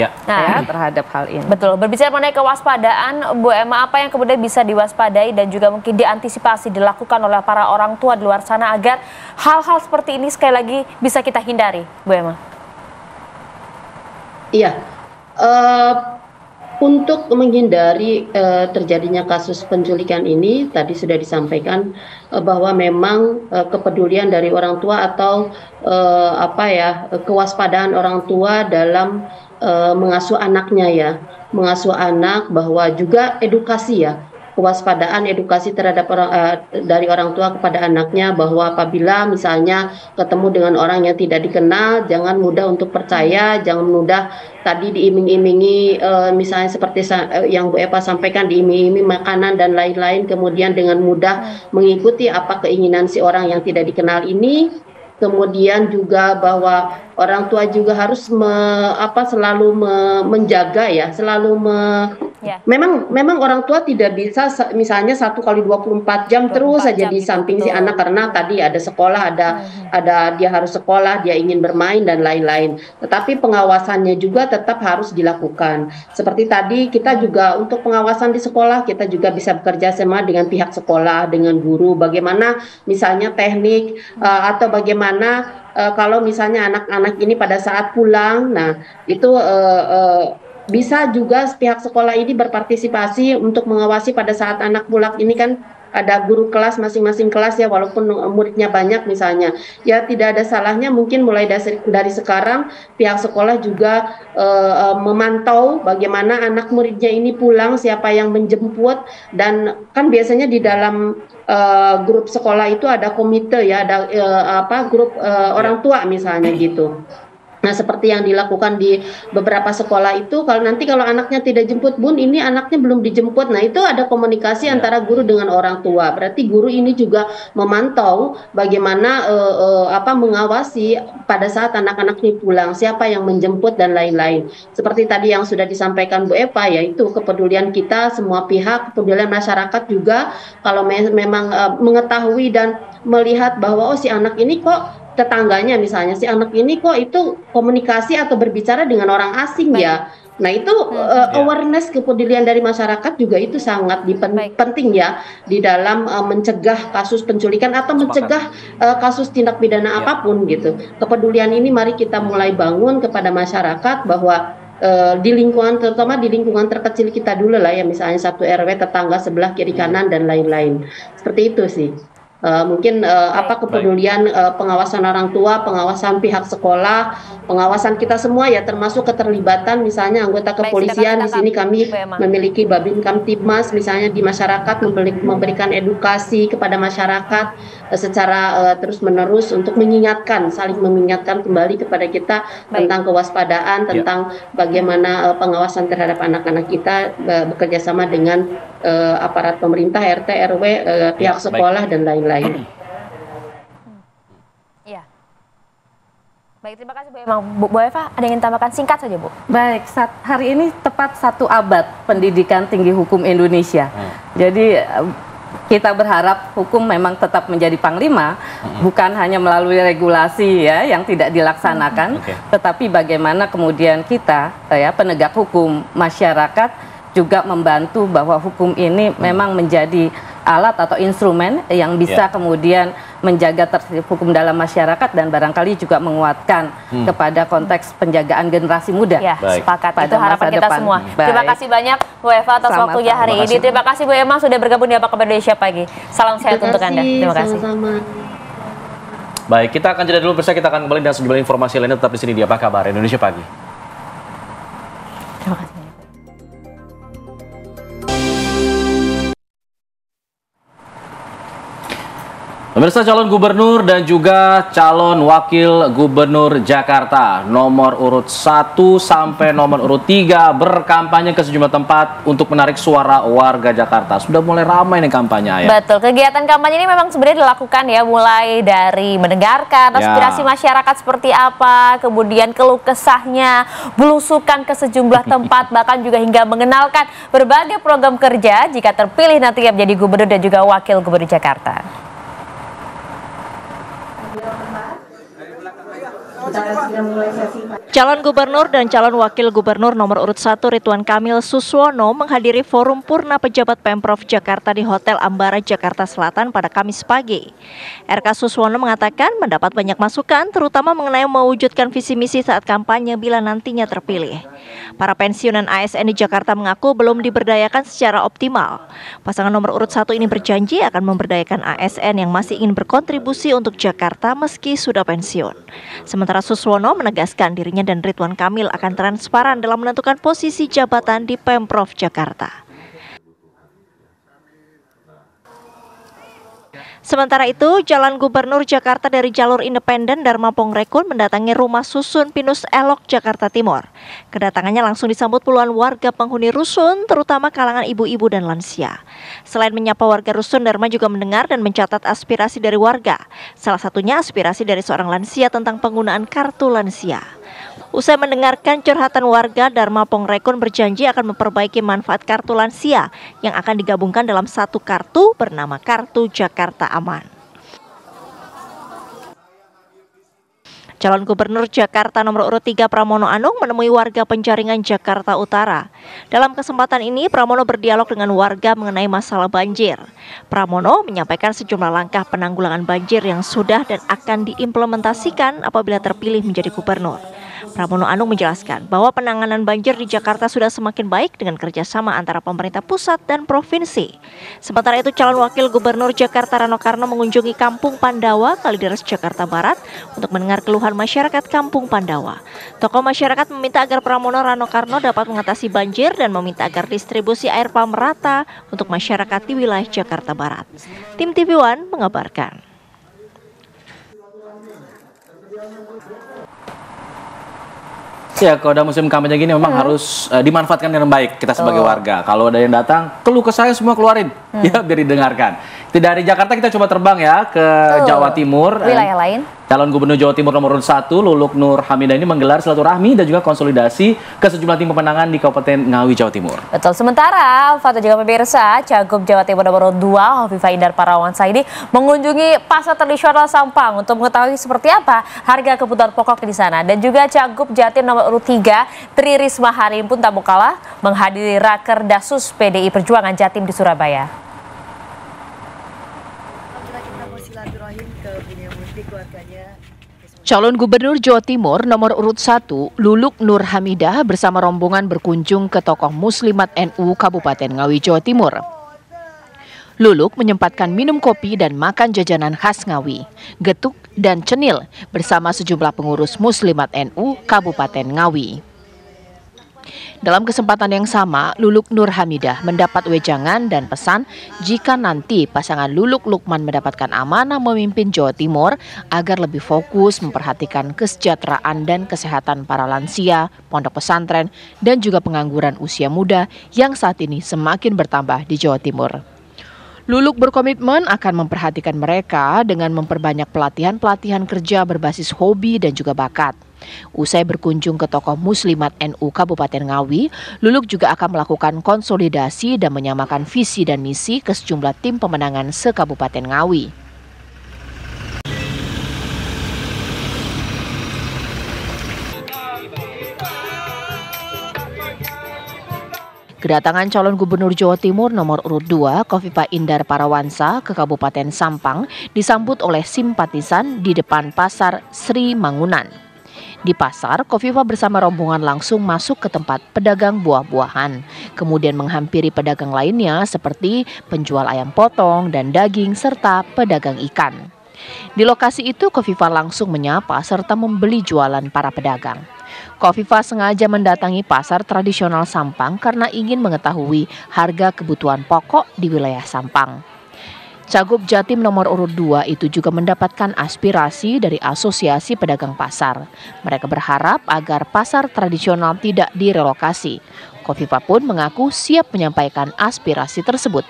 terhadap hal ini. Betul. Berbicara mengenai kewaspadaan, Bu Emma, apa yang kemudian bisa diwaspadai dan juga mungkin diantisipasi dilakukan oleh para orang tua di luar sana agar hal-hal seperti ini sekali lagi bisa kita hindari, Bu Emma? Iya, untuk menghindari terjadinya kasus penculikan ini, tadi sudah disampaikan bahwa memang kepedulian dari orang tua atau kewaspadaan orang tua dalam mengasuh anaknya ya, mengasuh anak, bahwa juga edukasi ya, kewaspadaan edukasi terhadap dari orang tua kepada anaknya, bahwa apabila misalnya ketemu dengan orang yang tidak dikenal, jangan mudah untuk percaya, jangan mudah tadi diiming-imingi, misalnya seperti yang Bu Eva sampaikan, diiming-imingi makanan dan lain-lain, kemudian dengan mudah mengikuti apa keinginan si orang yang tidak dikenal ini. Kemudian juga bahwa orang tua juga harus selalu menjaga ya, selalu memang orang tua tidak bisa misalnya 1 kali 24 jam terus saja di samping si anak, karena tadi ada sekolah, ada dia harus sekolah, dia ingin bermain dan lain-lain. Tetapi pengawasannya juga tetap harus dilakukan. Seperti tadi kita juga untuk pengawasan di sekolah, kita juga bisa bekerja sama dengan pihak sekolah, dengan guru, bagaimana misalnya teknik atau bagaimana kalau misalnya anak-anak ini pada saat pulang, nah itu bisa juga pihak sekolah ini berpartisipasi untuk mengawasi pada saat anak pulang ini kan ada guru kelas masing-masing kelas ya, walaupun muridnya banyak misalnya, ya tidak ada salahnya mungkin mulai dari sekarang pihak sekolah juga memantau bagaimana anak muridnya ini pulang, siapa yang menjemput, dan kan biasanya di dalam grup sekolah itu ada komite ya, ada grup orang tua misalnya gitu. Nah, seperti yang dilakukan di beberapa sekolah itu, kalau anaknya tidak jemput, Bun, ini anaknya belum dijemput. Nah, itu ada komunikasi antara guru dengan orang tua. Berarti guru ini juga memantau bagaimana mengawasi pada saat anak-anak ini pulang, siapa yang menjemput dan lain-lain. Seperti tadi yang sudah disampaikan Bu Eva, yaitu kepedulian kita semua pihak, kepedulian masyarakat juga kalau memang mengetahui dan melihat bahwa si anak ini kok tetangganya misalnya, si anak ini kok itu komunikasi atau berbicara dengan orang asing ya. Nah itu awareness kepedulian dari masyarakat juga itu sangat penting ya di dalam mencegah kasus penculikan atau mencegah kasus tindak pidana apapun gitu. Kepedulian ini mari kita mulai bangun kepada masyarakat bahwa di lingkungan, terutama di lingkungan terkecil kita dulu lah ya, misalnya satu RW, tetangga sebelah, kiri kanan dan lain-lain. Seperti itu sih. Mungkin kepedulian pengawasan orang tua, pengawasan pihak sekolah, pengawasan kita semua ya, termasuk keterlibatan misalnya anggota kepolisian. Di sini kami memiliki Babin Kamtibmas misalnya di masyarakat, memberikan edukasi kepada masyarakat secara terus-menerus untuk saling mengingatkan kembali kepada kita tentang kewaspadaan, tentang bagaimana pengawasan terhadap anak-anak kita bekerja sama dengan aparat pemerintah, RT, RW, pihak sekolah dan lain-lain. Iya. Baik, terima kasih Bu Eva. Bu Eva, ada yang ingin tambahkan singkat saja Bu? Baik, hari ini tepat 1 abad pendidikan tinggi hukum Indonesia. Jadi kita berharap hukum memang tetap menjadi panglima, bukan hanya melalui regulasi ya yang tidak dilaksanakan, tetapi bagaimana kemudian kita penegak hukum, masyarakat juga membantu bahwa hukum ini memang menjadi alat atau instrumen yang bisa kemudian menjaga tertib hukum dalam masyarakat dan barangkali juga menguatkan kepada konteks penjagaan generasi muda. Ya, sepakat. Itu harapan kita semua. Terima kasih banyak Bu Eva atas waktunya hari ini. Terima kasih Bu Emma sudah bergabung di Apa Kabar Indonesia Pagi. Salam sehat untuk Anda. Terima kasih. Baik, kita akan jeda dulu bersama, kita akan kembali dengan sejumlah informasi lainnya tetap di sini di Apa Kabar Indonesia Pagi. Terima kasih. Pemirsa, calon gubernur dan juga calon wakil gubernur Jakarta nomor urut 1 sampai nomor urut 3 berkampanye ke sejumlah tempat untuk menarik suara warga Jakarta. Sudah mulai ramai nih kampanye ya. Betul, kegiatan kampanye ini memang sebenarnya dilakukan ya mulai dari mendengarkan aspirasi masyarakat seperti apa, kemudian keluh kesahnya, belusukan ke sejumlah tempat, bahkan juga hingga mengenalkan berbagai program kerja jika terpilih nantinya menjadi gubernur dan juga wakil gubernur Jakarta. Calon gubernur dan calon wakil gubernur nomor urut 1 Ridwan Kamil Suswono menghadiri forum purna pejabat Pemprov Jakarta di Hotel Ambara, Jakarta Selatan pada Kamis pagi. RK Suswono mengatakan mendapat banyak masukan terutama mengenai mewujudkan visi misi saat kampanye bila nantinya terpilih. Para pensiunan ASN di Jakarta mengaku belum diberdayakan secara optimal. Pasangan nomor urut 1 ini berjanji akan memberdayakan ASN yang masih ingin berkontribusi untuk Jakarta meski sudah pensiun. Sementara Suswono menegaskan dirinya dan Ridwan Kamil akan transparan dalam menentukan posisi jabatan di Pemprov Jakarta. Sementara itu, Jalan Gubernur Jakarta dari jalur independen Dharma Pongrekun mendatangi rumah Susun Pinus Elok, Jakarta Timur. Kedatangannya langsung disambut puluhan warga penghuni rusun, terutama kalangan ibu-ibu dan lansia. Selain menyapa warga rusun, Dharma juga mendengar dan mencatat aspirasi dari warga. Salah satunya aspirasi dari seorang lansia tentang penggunaan kartu lansia. Usai mendengarkan curhatan warga, Dharma Pongrekun berjanji akan memperbaiki manfaat kartu lansia yang akan digabungkan dalam satu kartu bernama Kartu Jakarta Aman. Calon Gubernur Jakarta nomor urut 3 Pramono Anung menemui warga Penjaringan, Jakarta Utara. Dalam kesempatan ini, Pramono berdialog dengan warga mengenai masalah banjir. Pramono menyampaikan sejumlah langkah penanggulangan banjir yang sudah dan akan diimplementasikan apabila terpilih menjadi gubernur. Pramono Anung menjelaskan bahwa penanganan banjir di Jakarta sudah semakin baik dengan kerjasama antara pemerintah pusat dan provinsi. Sementara itu, calon wakil gubernur Jakarta Rano Karno mengunjungi Kampung Pandawa, Kalideres, Jakarta Barat untuk mendengar keluhan masyarakat Kampung Pandawa. Tokoh masyarakat meminta agar Pramono Rano Karno dapat mengatasi banjir dan meminta agar distribusi air pump merata untuk masyarakat di wilayah Jakarta Barat. Tim TV One mengabarkan. Ya, kalau udah musim kampanye gini memang harus dimanfaatkan dengan baik kita sebagai warga. Kalau ada yang datang, keluh ke saya semua keluarin, ya biar didengarkan. Dari Jakarta kita coba terbang ya ke Jawa Timur. Wilayah lain. Calon Gubernur Jawa Timur nomor 1, Luluk Nur Hamidah ini menggelar silaturahmi dan juga konsolidasi ke sejumlah tim pemenangan di Kabupaten Ngawi, Jawa Timur. Betul, sementara Alfa juga pemirsa, Cagup Jawa Timur nomor 2, Hovifah Indar Parawansa ini mengunjungi pasar tradisional Sampang untuk mengetahui seperti apa harga kebutuhan pokok di sana. Dan juga Cagup Jatim nomor 3, Tri Risma hari ini pun tak mau kalah menghadiri Rakerdasus PDI Perjuangan Jatim di Surabaya. Calon Gubernur Jawa Timur nomor urut 1, Luluk Nur Hamidah bersama rombongan berkunjung ke tokoh Muslimat NU Kabupaten Ngawi, Jawa Timur. Luluk menyempatkan minum kopi dan makan jajanan khas Ngawi, getuk dan cenil bersama sejumlah pengurus Muslimat NU Kabupaten Ngawi. Dalam kesempatan yang sama, Luluk Nur Hamidah mendapat wejangan dan pesan jika nanti pasangan Luluk Lukman mendapatkan amanah memimpin Jawa Timur agar lebih fokus memperhatikan kesejahteraan dan kesehatan para lansia, pondok pesantren, dan juga pengangguran usia muda yang saat ini semakin bertambah di Jawa Timur. Luluk berkomitmen akan memperhatikan mereka dengan memperbanyak pelatihan-pelatihan kerja berbasis hobi dan juga bakat. Usai berkunjung ke tokoh Muslimat NU Kabupaten Ngawi, Luluk juga akan melakukan konsolidasi dan menyamakan visi dan misi ke sejumlah tim pemenangan se-Kabupaten Ngawi. Kedatangan calon Gubernur Jawa Timur nomor urut 2, Hovifah Indar Parawansa ke Kabupaten Sampang disambut oleh simpatisan di depan Pasar Sri Mangunan. Di pasar, Hovifah bersama rombongan langsung masuk ke tempat pedagang buah-buahan, kemudian menghampiri pedagang lainnya seperti penjual ayam potong dan daging serta pedagang ikan. Di lokasi itu, Hovifah langsung menyapa serta membeli jualan para pedagang. Hovifah sengaja mendatangi pasar tradisional Sampang karena ingin mengetahui harga kebutuhan pokok di wilayah Sampang. Cagup Jatim nomor urut 2 itu juga mendapatkan aspirasi dari Asosiasi Pedagang Pasar. Mereka berharap agar pasar tradisional tidak direlokasi. Hovifah pun mengaku siap menyampaikan aspirasi tersebut.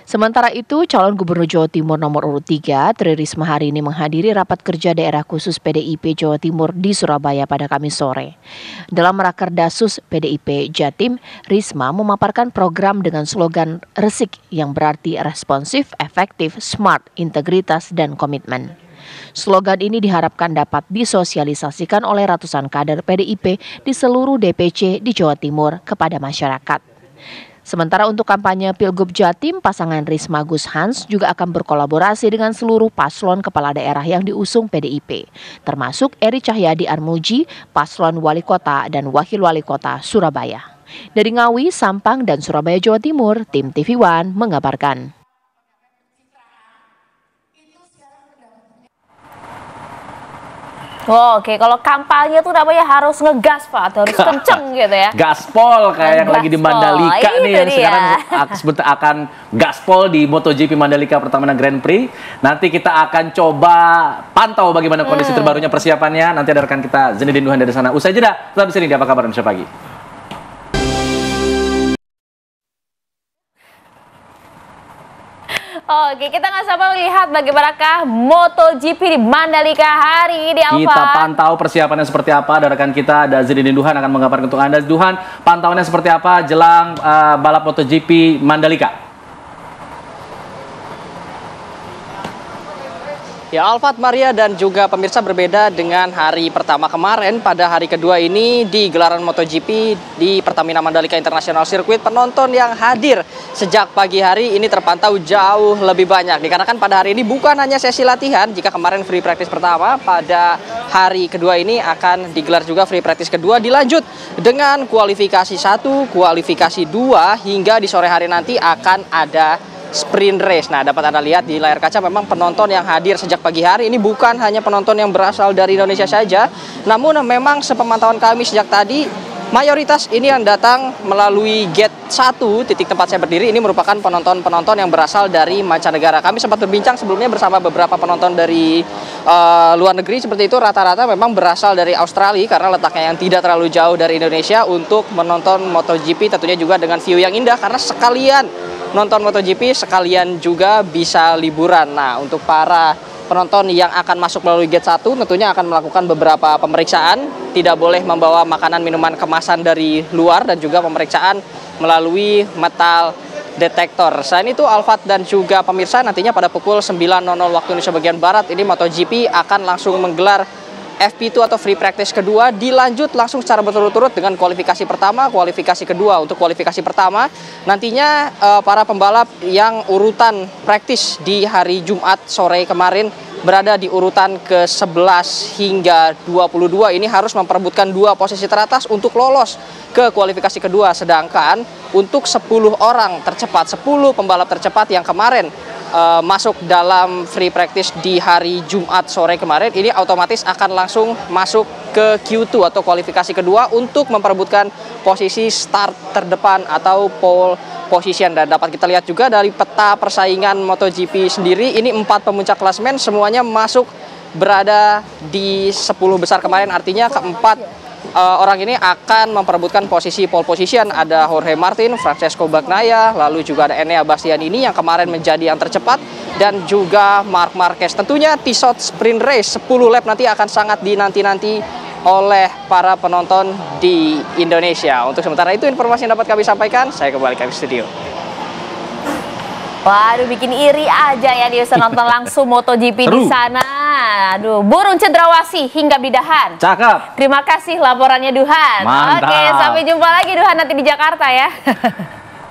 Sementara itu, calon Gubernur Jawa Timur nomor urut 3, Tri Risma hari ini menghadiri rapat kerja daerah khusus PDIP Jawa Timur di Surabaya pada Kamis sore. Dalam Rakerdasus PDIP Jatim, Risma memaparkan program dengan slogan resik yang berarti responsif, efektif, smart, integritas, dan komitmen. Slogan ini diharapkan dapat disosialisasikan oleh ratusan kader PDIP di seluruh DPC di Jawa Timur kepada masyarakat. Sementara untuk kampanye Pilgub Jatim, pasangan Risma Gus Hans juga akan berkolaborasi dengan seluruh paslon kepala daerah yang diusung PDIP, termasuk Eri Cahyadi Armuji, paslon wali kota dan wakil wali kota Surabaya. Dari Ngawi, Sampang, dan Surabaya, Jawa Timur, tim TV One mengabarkan. Oh, oke, kalau kampanye tuh namanya harus ngegas, Pak, harus kenceng gitu ya. Gaspol kayak yang lagi di Mandalika nih yang dia. sekarang sebentar akan gaspol di MotoGP Mandalika Pertamina Grand Prix. Nanti kita akan coba pantau bagaimana kondisi terbarunya persiapannya. Nanti ada rekan kita Zenidin Duhan dari sana. Usai jeda, tetap di sini di Apa Kabar Indonesia Pagi. Oke, kita nggak sabar melihat bagaimanakah MotoGP di Mandalika hari ini, Alfa. Kita pantau persiapannya seperti apa. Ada rekan kita, ada Zenidin Duhan akan mengabarkan untuk Anda. Duhan, pantauannya seperti apa jelang balap MotoGP Mandalika? Ya, Alfat, Maria, dan juga pemirsa, berbeda dengan hari pertama kemarin. Pada hari kedua ini di gelaran MotoGP di Pertamina Mandalika International Circuit, penonton yang hadir sejak pagi hari ini terpantau jauh lebih banyak. Dikarenakan pada hari ini bukan hanya sesi latihan, jika kemarin free practice pertama, pada hari kedua ini akan digelar juga free practice kedua, dilanjut dengan kualifikasi 1, kualifikasi 2, hingga di sore hari nanti akan ada sprint race. Nah, dapat Anda lihat di layar kaca memang penonton yang hadir sejak pagi hari ini bukan hanya penonton yang berasal dari Indonesia saja, namun memang sepemantauan kami sejak tadi mayoritas ini yang datang melalui gate 1 titik tempat saya berdiri ini merupakan penonton-penonton yang berasal dari mancanegara. Kami sempat berbincang sebelumnya bersama beberapa penonton dari luar negeri seperti itu, rata-rata memang berasal dari Australia karena letaknya yang tidak terlalu jauh dari Indonesia untuk menonton MotoGP, tentunya juga dengan view yang indah karena sekalian nonton MotoGP sekalian juga bisa liburan. Nah, untuk para penonton yang akan masuk melalui gate 1 tentunya akan melakukan beberapa pemeriksaan, tidak boleh membawa makanan minuman kemasan dari luar dan juga pemeriksaan melalui metal detektor. Selain itu Alfat dan juga pemirsa, nantinya pada pukul 9.00 waktu Indonesia bagian Barat ini MotoGP akan langsung menggelar FP2 atau free practice kedua, dilanjut langsung secara berturut-turut dengan kualifikasi pertama, kualifikasi kedua. Untuk kualifikasi pertama, nantinya para pembalap yang urutan praktis di hari Jumat sore kemarin berada di urutan ke-11 hingga 22 ini harus memperebutkan 2 posisi teratas untuk lolos ke kualifikasi kedua. Sedangkan untuk 10 orang tercepat, 10 pembalap tercepat yang kemarin masuk dalam free practice di hari Jumat sore kemarin ini otomatis akan langsung masuk ke Q2 atau kualifikasi kedua untuk memperebutkan posisi start terdepan atau pole position. Dan dapat kita lihat juga dari peta persaingan MotoGP sendiri ini 4 pemuncak klasemen semuanya masuk berada di 10 besar kemarin, artinya keempat orang ini akan memperebutkan posisi pole position. Ada Jorge Martin, Francesco Bagnaia, lalu juga ada Enea Bastianini yang kemarin menjadi yang tercepat, dan juga Marc Marquez. Tentunya Tissot Sprint Race 10 lap nanti akan sangat dinanti-nanti oleh para penonton di Indonesia. Untuk sementara itu informasi yang dapat kami sampaikan, saya kembali ke studio. Waduh, bikin iri aja ya dia bisa nonton langsung MotoGP di sana. Aduh, burung cendrawasih hingga bidahan. Cakep. Terima kasih laporannya Duhan. Mantap. Oke, sampai jumpa lagi Duhan nanti di Jakarta ya.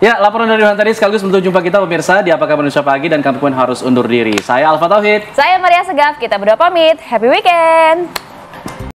Ya, laporan dari Duhan tadi sekaligus menutup jumpa kita pemirsa di Apa Kabar Indonesia Pagi, dan kami pun harus undur diri. Saya Alfa Tauhid. Saya Maria Segaf, kita berdua pamit. Happy weekend.